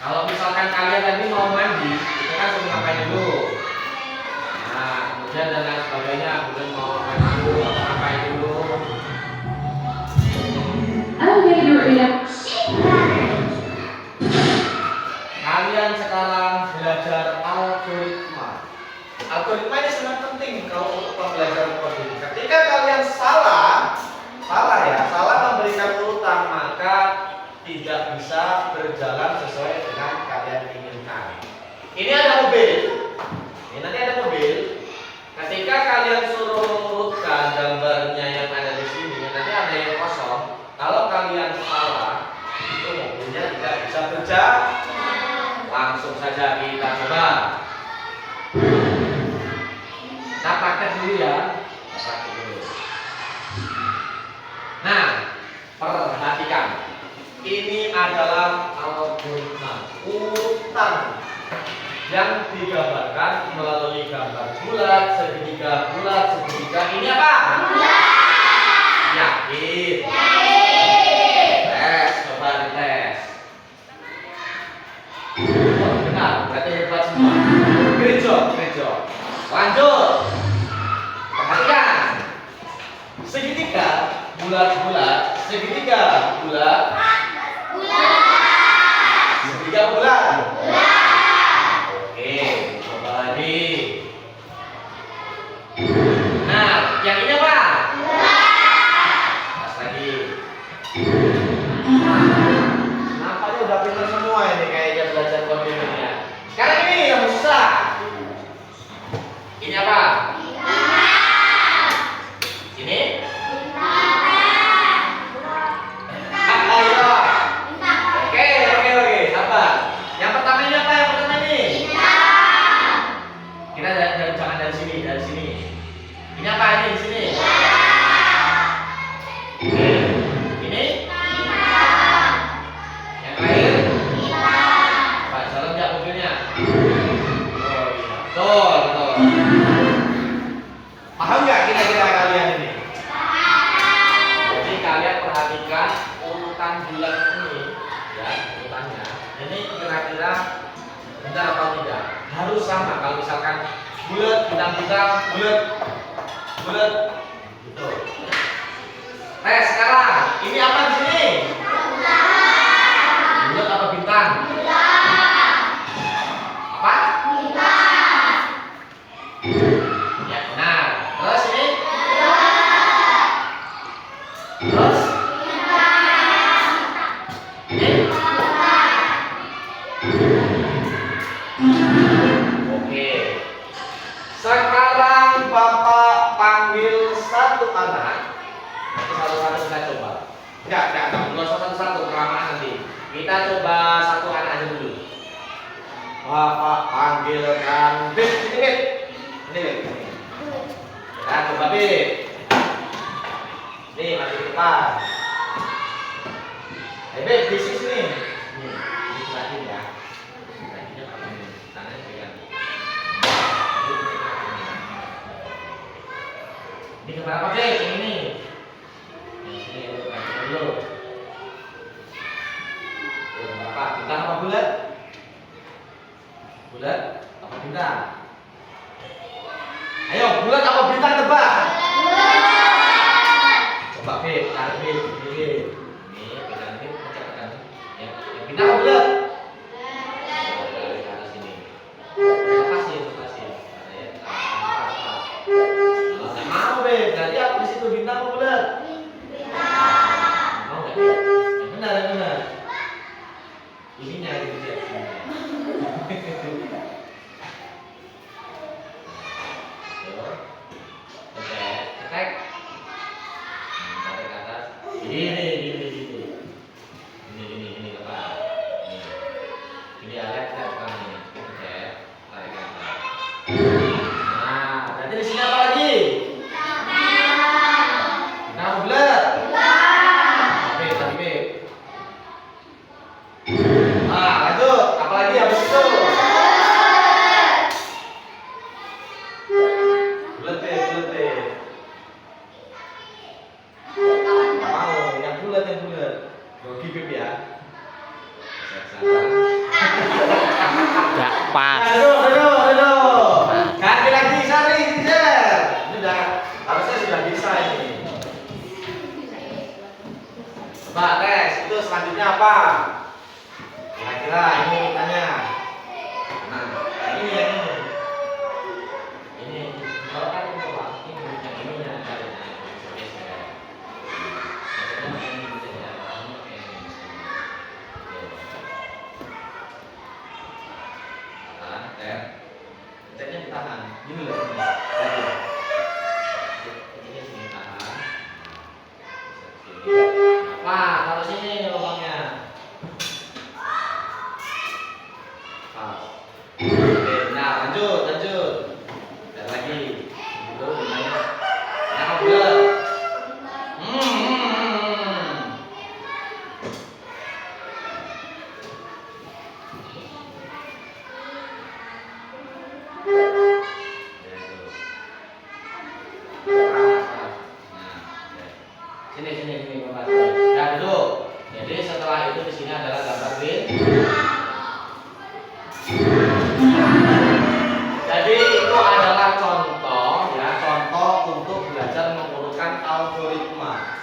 Kalau misalkan kalian tadi mau mandi, itu kan suruh ngapain dulu? Nah, kemudian dan lain sebagainya, kemudian mau main dulu atau ngapain dulu? Elevator in a Kalian sekarang belajar algoritma. Algoritma ini sangat penting kalau untuk pembelajaran coding. Ketika kalian salah memberikan urutan, maka tidak bisa berjalan sesuai dengan kalian inginkan. Ini ada mobil. Ini nanti ada mobil. Ketika kalian suruh mengurutkan gambarnya yang ada di sini, nanti ada yang kosong. Kalau kalian salah, itu mobilnya tidak bisa berjalan. Langsung saja kita coba. Kita praktek dulu ya. Praktek dulu. Nah, perhatikan. Ini adalah algoritma urutan yang digambarkan melalui gambar bulat, segitiga. Ini apa? Yakin? Tes, coba dites. Oh, benar, berarti hebat semua. Great job. Lanjut. Perhatikan. Segitiga bulat. Segitiga bulat. Oke, coba lagi. Nah, yang ini apa? Pas lagi. Nampaknya udah pintar semua ini kayaknya belajar codingnya. Sekarang ini yang susah. Ini apa? Ini? Ayo. Oke, sabar. Yang pertama ini apa? Kita jangan dari sini. Ini apa ini di sini? Oke. Ini? Yang terakhir? Pak, jalan nggak mobilnya? Oh iya. Betul. Paham nggak kira-kira kalian ini? Jadi kalian perhatikan urutan bulan ini, ya urutannya. Ini kira-kira benar atau tidak? Harus sama. Kalau misalkan bulat, bintang-bintang, bulat, gitu. Tes sekarang. Ini apa di sini? Bulat apa bintang? Apa? Ya benar. Terus ini? Terus? Ini? Oke. Sekarang Bapak panggil satu anak. Nanti satu-satu kita coba. Enggak, bukan satu-satu kelamaan nanti. Kita coba satu anak aja dulu. Bapak panggilkan Bib. Ini Bib. Kita coba Bib. Nih masih di depan. Ayo Bib, di sini. Nih, diperhatiin ya. Diperhatiin apa ini? Tangannya pegang. Ini gambar apa Bib? Yang ini. Yang sini perhatikan dulu. Gambar apa? Bintang apa bulat? Bulat apa bintang? Ayo, bulat apa bintang tebak? Coba Bib, tarik Bib, ini pegang Bib, pegang. Ya, yang bintang apa bulat? Dari atas sini. Lepasin. Pas. Nggak mau Bib, berarti apa di situ bintang apa bulat? Mau nggak? apa? Kira-kira ini urutannya. Nah, ini yang ini. Ini kalau kan ini Pak, ini yang ini yang ada. Ceknya ditahan. Gini loh. Ini sini tahan. Nah, taruh sini lubangnya. Oke, nah lanjut. Dan lagi. Gitu, bintangnya. Nah, bulat. Sini Bapak. Nah, duduk. Jadi setelah itu di sini adalah gambar green. Jadi itu adalah contoh ya, contoh untuk belajar mengurutkan algoritma.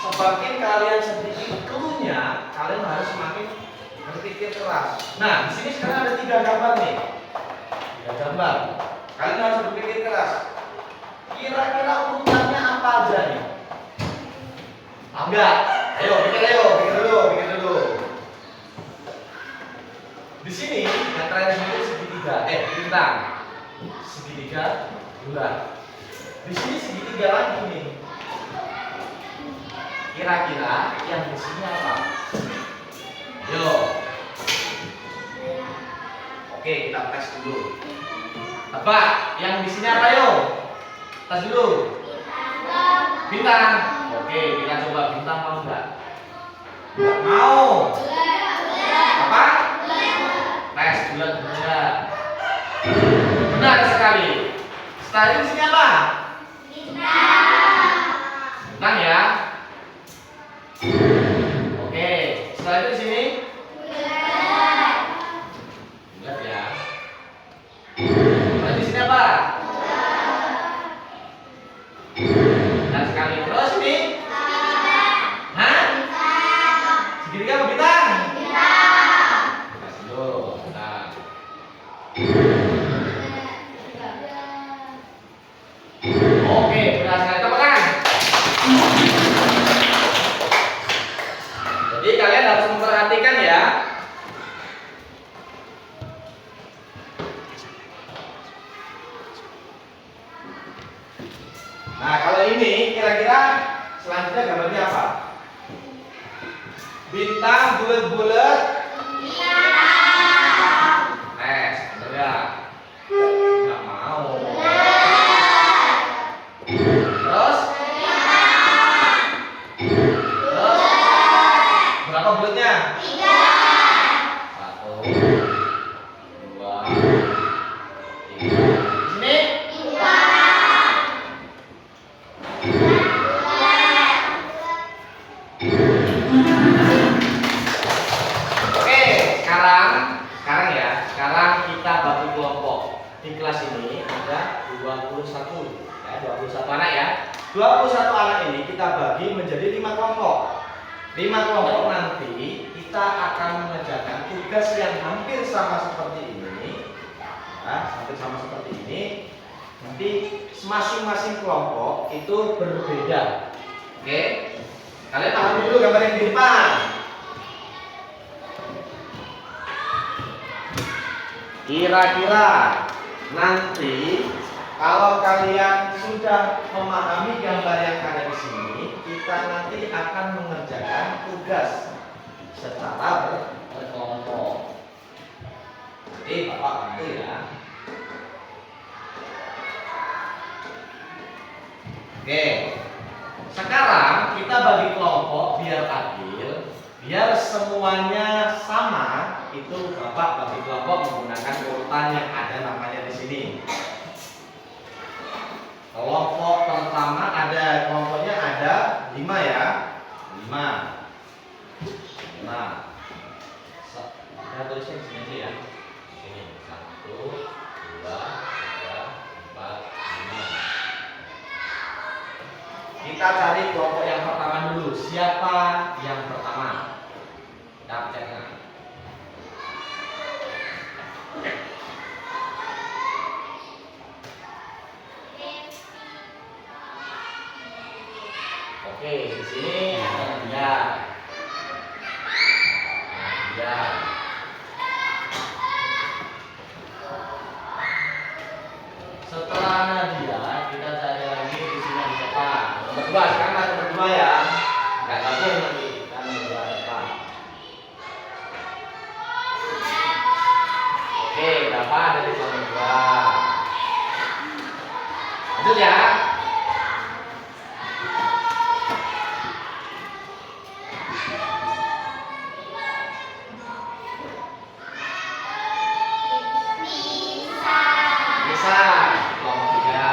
Semakin kalian sedikit clue-nya, kalian harus semakin berpikir keras. Nah, di sini sekarang ada 3 gambar nih. 3 gambar. Kalian harus berpikir keras. Kira-kira urutannya apa aja nih? Enggak. Ayo, pikir dulu. Di sini yang terakhir ini segitiga, bintang. Segitiga bulat. Di sini segitiga lagi nih. Kira-kira yang di sini apa? Yo. Oke, kita tes dulu. Tebak, yang di sini apa yo? Tes dulu. Bintang. Oke, kita coba bintang mau enggak? Enggak mau. Apa? Tes bulat enggak? Benar sekali. Setelah itu di sini apa? Bintang ya. Oke, setelah itu di sini bulat ya. Setelah di sini apa? Benar sekali. Terus ini? Hah? Segitiga apa bintang? Tes dulu. Bintang. Oke, benar sekali. Tepuk tangan. Jadi kalian harus memperhatikan ya. Nah, kalau ini kira-kira selanjutnya gambarnya apa? Bintang bulat-bulat. Tes, enggak? Enggak mau. Terus? Terus? Berapa bulatnya? 1, 2, 3. Di sini? Oke, sekarang ya. Sekarang kita bagi kelompok. Di kelas ini ada 21 ya, 21 anak ya. 21 anak ini kita bagi menjadi 5 kelompok. 5 kelompok nanti kita akan mengerjakan tugas yang hampir sama seperti ini. Ya, hampir sama seperti ini. Nanti masing-masing kelompok itu berbeda. Oke? Kalian pahami dulu gambar yang di depan. Kira-kira nanti kalau kalian sudah memahami gambar yang ada di sini, kita nanti akan mengerjakan tugas secara berkelompok. Nanti Bapak bantu ya. Oke. Sekarang kita bagi kelompok biar adil, biar semuanya sama. Itu Bapak bagi kelompok menggunakan urutan yang ada namanya di sini. Kelompok pertama kelompoknya ada 5 ya. 5. Saya tulisnya di sini ya. Ini 1, 2, 3, 4, 5. Kita cari kelompok yang pertama dulu. Siapa yang pertama? Oke, di sini ada dia. Dia. Setelah Nadia, kita cari lagi di sini ada siapa? Nomor 2, sekarang ada nomor 2 ya. Enggak gabung nanti. Kan nomor 2 siapa? Oke, berapa ada di nomor 2? Lanjut ya. Bisa, nomor 3.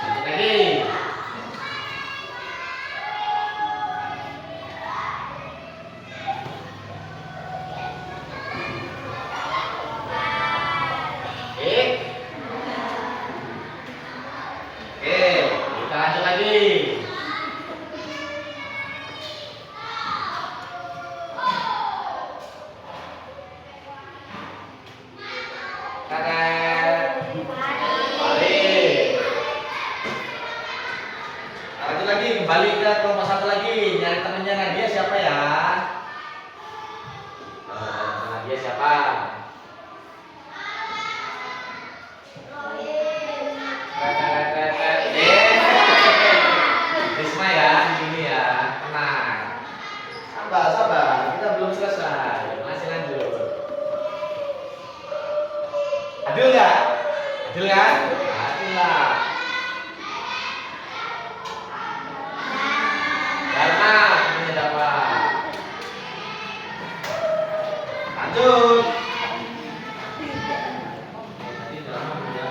Lanjut lagi. Oke, kita lanjut lagi. Karet. Balik. Lanjut lagi, kembali ke kelompok 1 lagi. Nyari temennya Nadia siapa ya? Nadia siapa? Risma ya, di sini ya. Tenang. Sabar, sabar. Kita belum selesai. Masih lanjut. Adil nggak? Adil kan? Adil lah. Karena ini dapat. Lanjut. Tadi drama ya.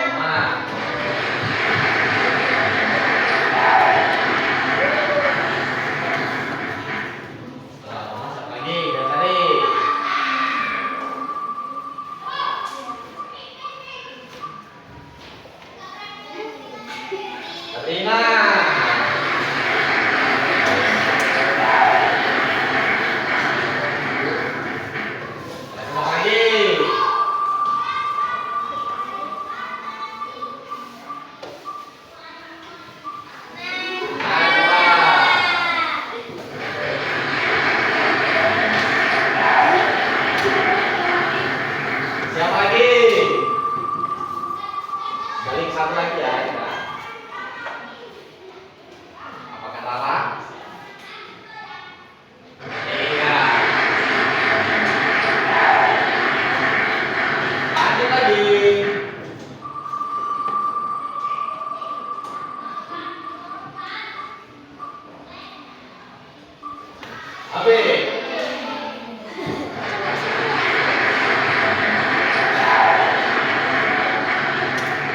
Roma. Setelah Roma siapa lagi? Kita cari. Katrina. Siapa lagi? Siapa lagi? Balik satu lagi ya kita. Apakah Rara? Iya. Lanjut lagi. Abe.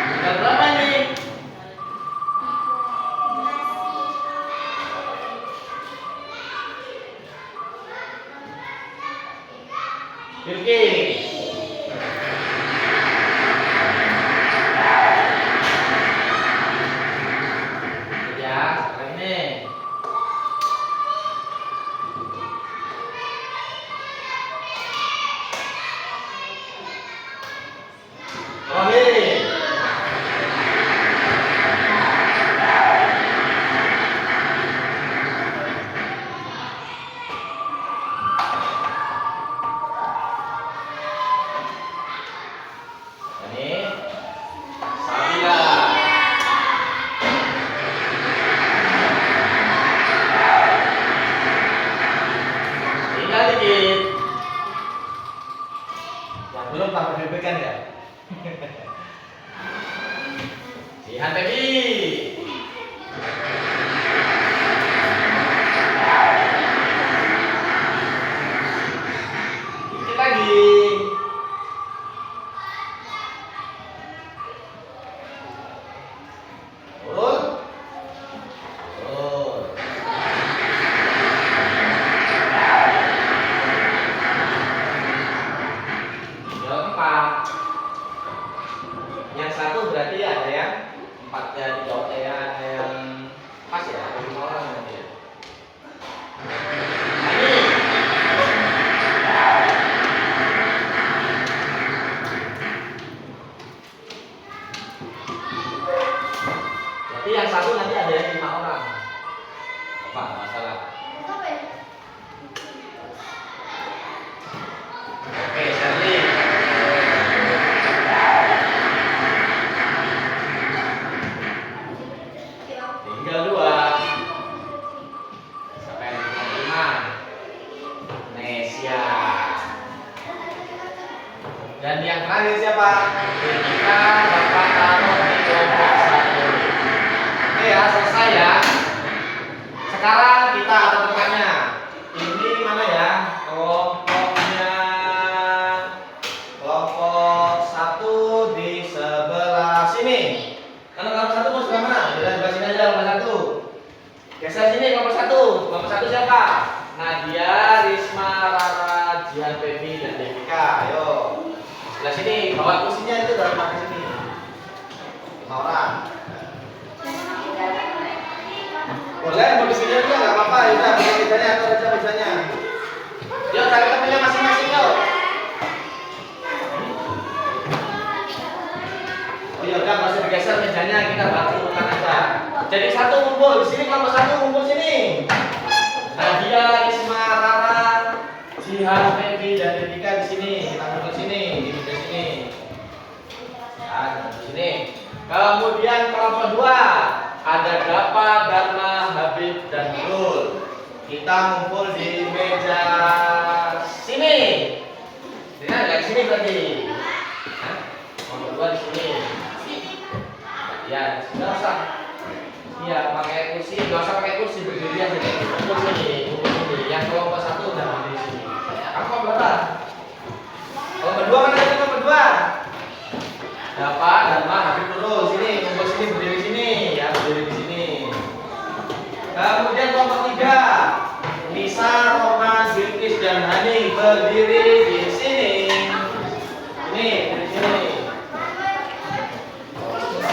Tinggal berapa ini? Bilkis. Ya, sekarang ini. Rohit. Ini Sabila. Tinggal dikit. Yang belum pakai BB kan ya? Jihan Baby. Dikit lagi. Turun. Turun. Tinggal 4. Indonesia. Dan yang terakhir siapa? Kita dapat taruh di kelompok 1. Oke ya, selesai ya. Sekarang kita ada tekannya. Ini mana ya? Kelompoknya. Kelompok 1 di sebelah sini. Kalau kelompok 1 mau sebelah mana? Di sebelah sini aja kelompok 1. Geser sini kelompok 1. Kelompok 1 siapa? Nadia, Risma, Rara, Jihan, Feby, dan Devika. Ayo. Sebelah sini, bawa kursinya itu dari pakai sini. 5 orang. Boleh, mau di sini juga nggak apa-apa. Ya udah, pakai mejanya atau aja mejanya. Yuk, cari temennya masing-masing yuk. Oh ya udah, masih digeser mejanya, kita bantu urutan aja. Jadi 1 ngumpul di sini, kelompok 1 ngumpul sini. Nadia, Isma, Rara, Jihan, Feby, dan Devika di sini. Kita ngumpul sini, di meja sini. Nah, di sini. Kemudian kelompok 2 ada Dapa, Dharma, Habib, dan Nurul. Kita ngumpul di meja sini. Ini ada di sini berarti. Hah? Kelompok 2 di sini. Ya, sudah usah. Iya, pakai kursi, nggak usah pakai kursi, berdiri aja deh. Kumpul sini, kumpul sini. Yang kelompok 1 udah berdiri sini. Kamu kelompok berapa? Kelompok 2 mana itu kelompok 2? Dapa, Dharma, Habib, Nurul. Sini, kumpul sini, berdiri sini. Ya, berdiri di sini. Kemudian kelompok 3 Nisa, Roman, Bilqis, dan Hani berdiri di sini. Ini, di sini.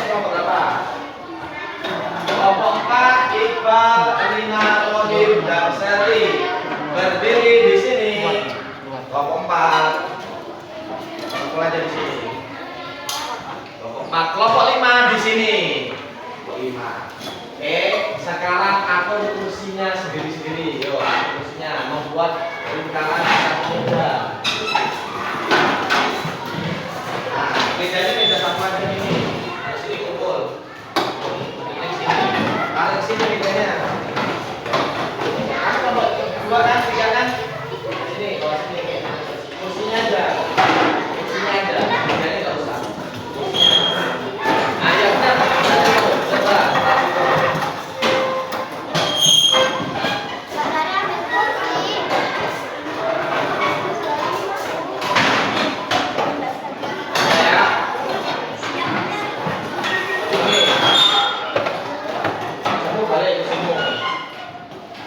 Kelompok berapa? Kelompok 4 Iqbal, Rina, Rohim, dan Sherly berdiri di sini. Kelompok 4 kumpul aja di sini. Kelompok 4, kelompok 5 di sini. Kelompok 5. Oke, sekarang atur kursinya sendiri-sendiri. Yuk, atur kursinya, membuat lingkaran satu meja. Nah, mejanya meja satu aja ini. Di sini kumpul. Bentuknya di sini. Tarik ke sini mejanya. Kan kelompok 2 kan, 3 kan? Di sini, kalau sini. Kursinya aja. Kursinya aja. Mejanya nggak usah. Kursinya. Nah, ya udah. Coba.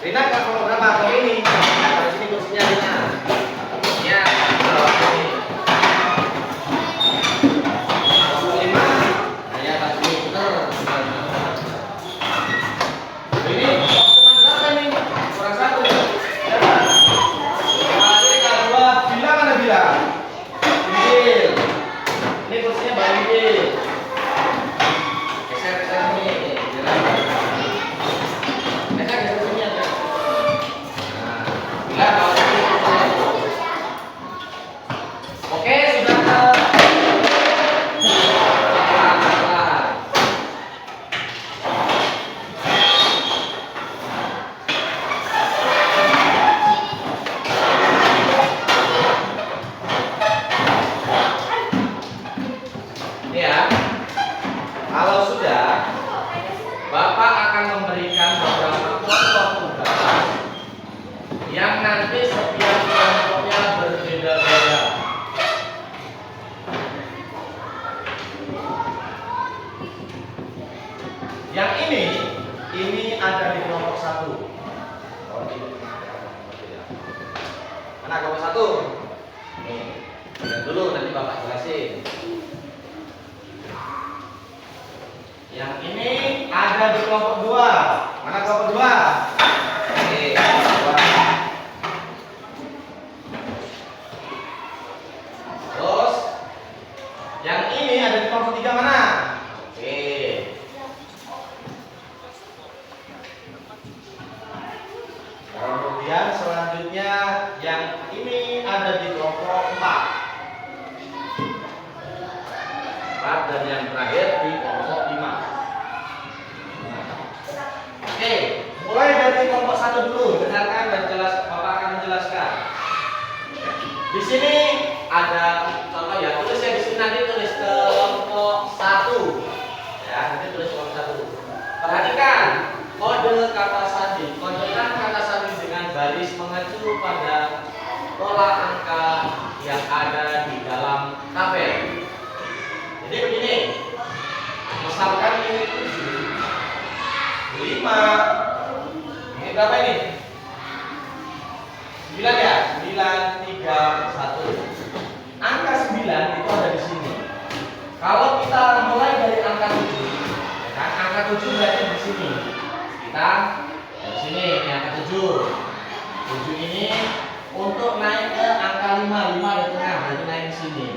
Rina kalau berapa? Kalau ini, kalau sini kursinya Rina. Ya, kalau ini. Kalau 5, nah ya tak sini bener. Ini cuma berapa nih? Kurang 1. Berapa? Nah, ini kalau 2, Bila mana Bila? Bil. Ini kursinya Bang Bil. Geser sini. Oke, sudah ya. Kalau sudah, Bapak akan memberikan beberapa contoh tugas yang nanti setiap kelompoknya berbeda-beda. Yang ini ada di kelompok 1. Oh, ini. Mana kelompok 1? Nih, lihat dulu nanti Bapak jelasin. Yang ini ada di kelompok 2. Mana kelompok 2? Oke, kelompok 2. Terus yang ini ada di kelompok 3 mana? Oke. Kemudian selanjutnya yang ini ada di kelompok 4. Dan yang terakhir di kelompok 5. Oke, mulai dari kelompok 1 dulu. Dengarkan dan Bapak akan menjelaskan. Di sini ada contoh ya, tulis ya di sini nanti tulis kelompok 1. Ya, nanti tulis kelompok 1. Perhatikan kode kata sandi. Kodekan kata sandi dengan baris mengacu pada pola angka yang ada di dalam tabel. Jadi begini. Misalkan ini 7, 5. Ini berapa ini? 9 ya? 9, 3, 1. Angka 9 itu ada di sini. Kalau kita mulai dari angka 7, ya kan? Angka 7 berarti di sini. Kita dari sini, ini angka 7. 7 ini untuk naik ke angka 5, 5 di tengah, berarti naik di sini.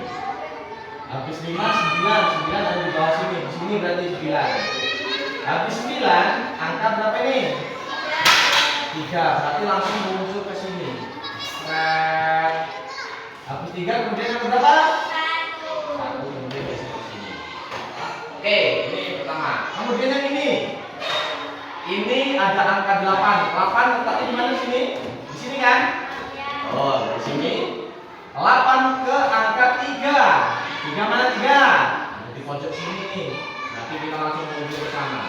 Habis 5, 9, 9 ada di bawah sini. Di sini berarti 9. Habis 9, angka berapa ini? 3, berarti langsung muncul ke sini. Habis 3 kemudian yang berapa? 1, kemudian geser ke sini. Oke, ini pertama. Kemudian yang ini. Ini ada angka 8. 8 letaknya di mana sini? Di sini kan? Oh, dari sini. 8 ke angka 3. 3 mana 3? Ada di pojok sini nih. Nanti kita langsung menuju ke sana.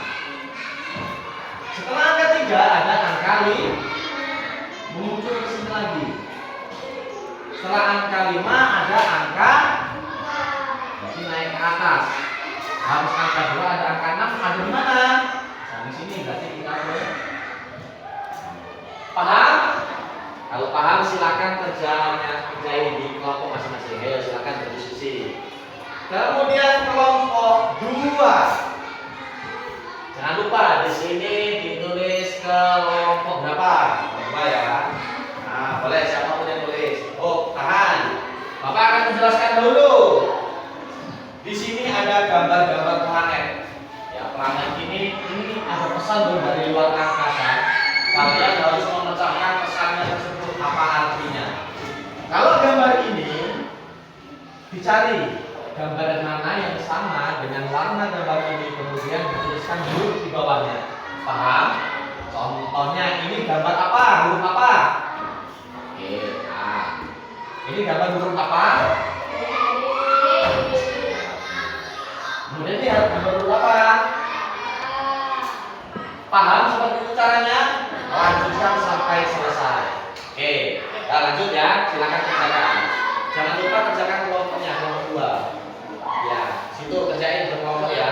Setelah angka 3 ada angka 5 muncul ke sini lagi. Setelah angka 5 ada angka berarti naik ke atas. Harus angka 2 ada angka 6 ada di mana? Di sini berarti kita paham? Kalau paham silakan kerjain di kelompok masing-masing. Ayo silakan berdiskusi. Kemudian kelompok 2. Jangan lupa di sini ditulis kelompok berapa? Kelompok 2 ya. Nah, boleh siapapun yang tulis. Oh, tahan. Bapak akan menjelaskan dulu. Di sini ada gambar-gambar planet. Ya, planet ini ada pesan loh dari luar angkasa. Kalian harus memecahkan pesannya tersebut apa artinya. Kalau gambar ini dicari gambar mana yang sama dengan warna gambar ini, kemudian dituliskan huruf di bawahnya. Paham? Contohnya ini gambar apa? Huruf apa? Oke, nah. Ini gambar huruf apa? Kemudian lihat gambar huruf apa? Paham seperti itu caranya? Lanjutkan sampai selesai. Oke, ya lanjut ya. Silakan kerjakan. Jangan lupa kerjakan kelompoknya, kelompok 2. Ya, situ kerjain berkelompok ya.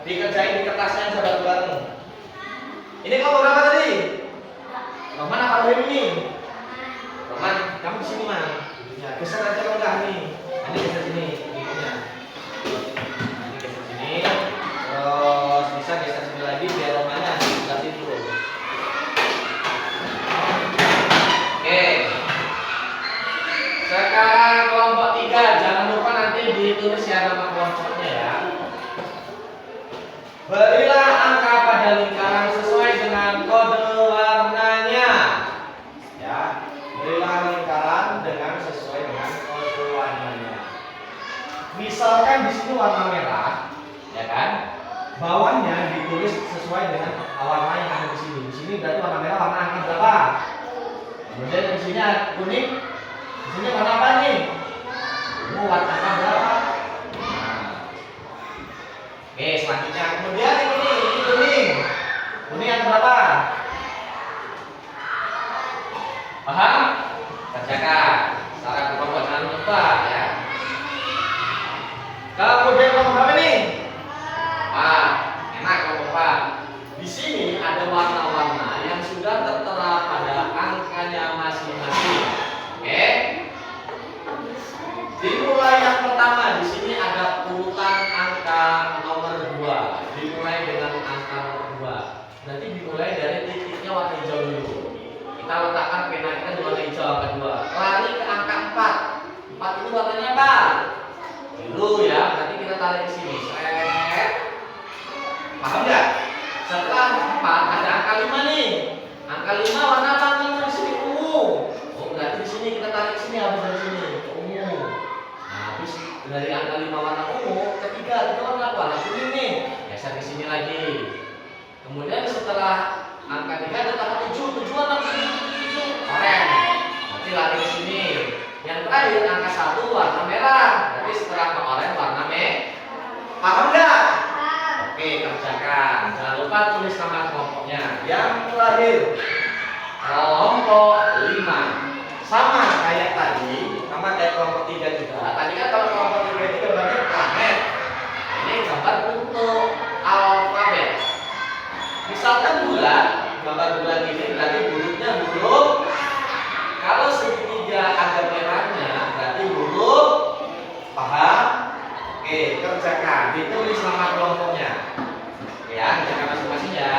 Dikerjain di kertasnya sahabat bareng. Ini kelompok berapa tadi? Roman apa Rohim ini? Roman, kamu di sini man. Ya, geser aja kalau enggak nih. Ini geser sini, ininya. Ini geser sini. Terus bisa geser sini lagi biar Romannya di sebelah situ. Oke. Sekarang kelompok 3, jangan lupa nanti ditulis ya nama kelompoknya ya. Berilah angka pada lingkaran sesuai dengan kode warnanya. Ya, berilah lingkaran dengan sesuai dengan kode warnanya. Misalkan di sini warna merah, ya kan? Bawahnya ditulis sesuai dengan warna yang ada di sini. Di sini berarti warna merah warna angka berapa? Kemudian di sini kuning. Di sini warna apa nih? Ini warna angka berapa? Oke, selanjutnya kemudian ini kuning. Kuning yang berapa? Paham? Kerjakan. Secara kelompok jangan lupa ya. Kemudian kelompok berapa nih? Enak kelompok 4. Di sini ada warna-warna yang sudah tertera pada angkanya masing-masing. Oke? Dimulai yang pertama, di sini ada urutan angka nomor 2. Dimulai dengan angka nomor 2. Berarti dimulai dari titiknya warna hijau dulu. Kita letakkan pena kita di warna hijau angka 2. Lari ke angka 4. 4 itu warnanya apa? Biru ya. Berarti kita tarik ke sini. Paham nggak? Setelah 4 ada angka 5 nih. Angka 5 warna apa nih? Di sini ungu. Oh, berarti di sini kita tarik ke sini habis dari sini ke ungu. Habis dari angka 5 warna ungu, ketiga itu warna apa? Warna kuning nih. Geser ke sini lagi. Kemudian setelah angka 3 ada angka 7. 7 warna 7 oranye. Berarti seperti lari ke sini. Yang terakhir angka 1 warna merah. Berarti setelah ke oranye warna merah. Paham nggak? Oke, kerjakan. Jangan lupa tulis nama kelompoknya. Yang terakhir kelompok 5. Sama kayak tadi, sama kayak kelompok 3 juga. Tadi kan kalau kelompok 3 itu gambarnya planet. Ini gambar bentuk alfabet. Misalkan bulan, gambar bulan ini berarti hurufnya huruf. Kalau segitiga ada merahnya berarti huruf. Paham? Oke, kerjakan. Ditulis nama kelompoknya. Ya, kerjakan masing-masing ya.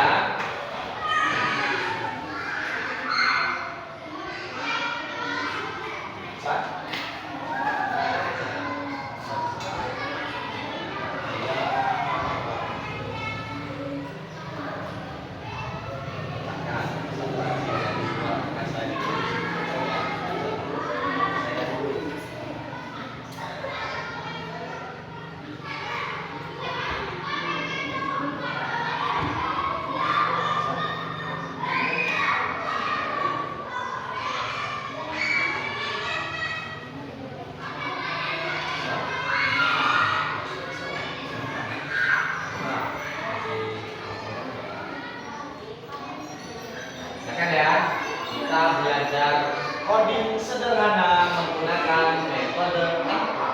Kan ya, kita belajar coding sederhana menggunakan metode apa?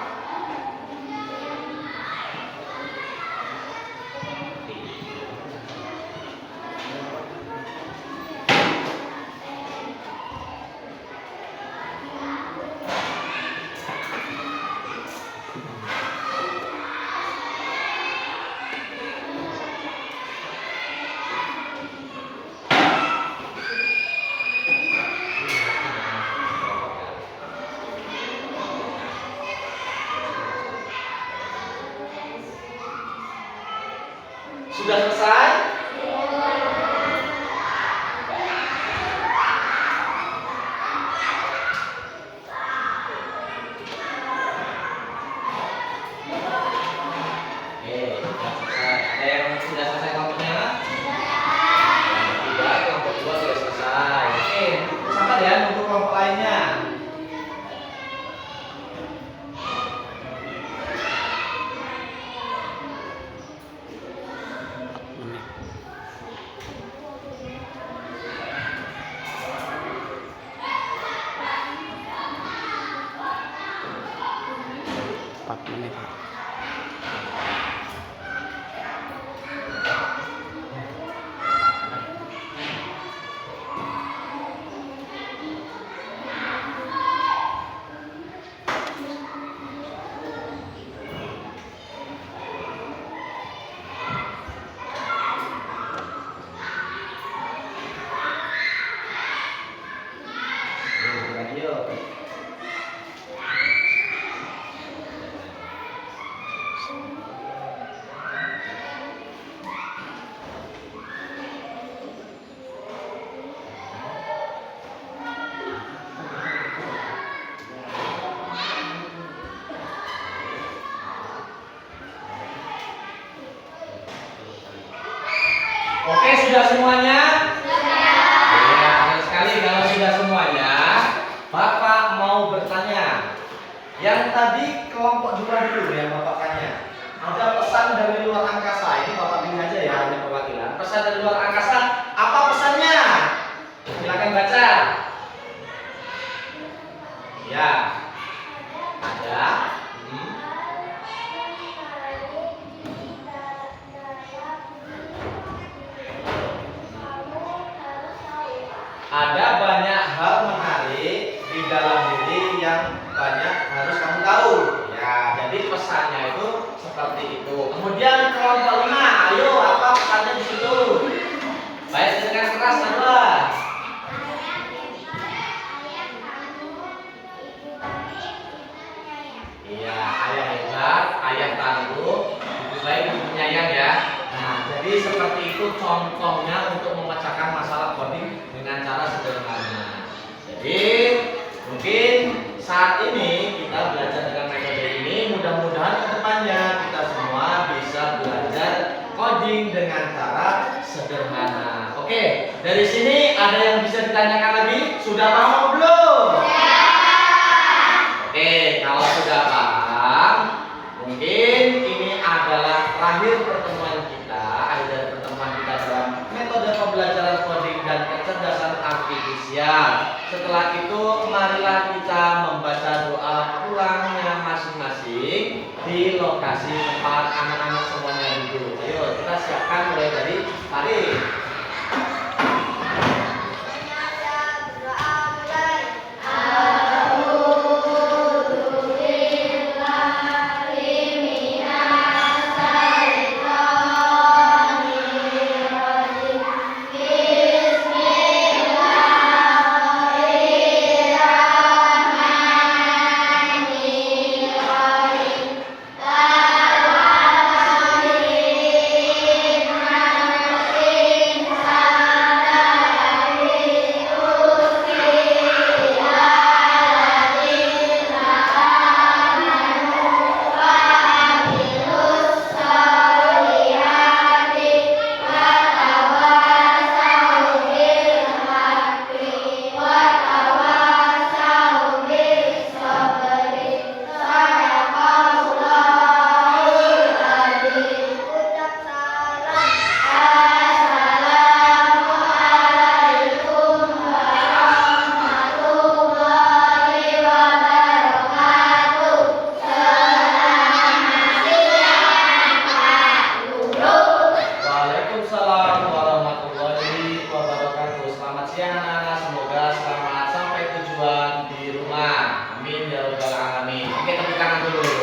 Sudah selesai? Oke, sudah selesai. Ada yang sudah selesai kelompoknya? Yang ketiga, kelompok 2 sudah selesai. Oke, sabar ya untuk kelompok lainnya. Oke, sudah semuanya? Ya, benar sekali. Kalau sudah semuanya, Bapak mau bertanya. Yang tadi kelompok 2 dulu yang Bapak tanya. Ada pesan dari luar angkasa. Ini Bapak pilih aja ya, hanya perwakilan. Pesan dari luar angkasa, apa pesannya? Silakan baca. Ya. Ada. Ada banyak hal menarik di dalam diri yang banyak harus kamu tahu. Ya, jadi pesannya itu seperti itu. Kemudian kelompok 5, ayo apa pesannya di situ? Baik dengan keras adalah. Iya, ayah hebat, ayah tangguh, ibu baik, ibu penyayang ya. Nah, jadi seperti itu contohnya untuk memecahkan masalah coding dengan cara sederhana. Jadi mungkin saat ini kita belajar dengan metode ini, mudah-mudahan kedepannya kita semua bisa belajar coding dengan cara sederhana. Oke, dari sini ada yang bisa ditanyakan lagi? Sudah paham belum? membaca doa pulangnya masing-masing di lokasi tempat anak-anak semuanya duduk. Ayo kita siapkan mulai dari Farid. Waalaikumsalam warahmatullahi wabarakatuh. Selamat siang anak-anak, semoga selamat sampai tujuan di rumah. Amin ya rabbal alamin. Oke, tepuk tangan dulu.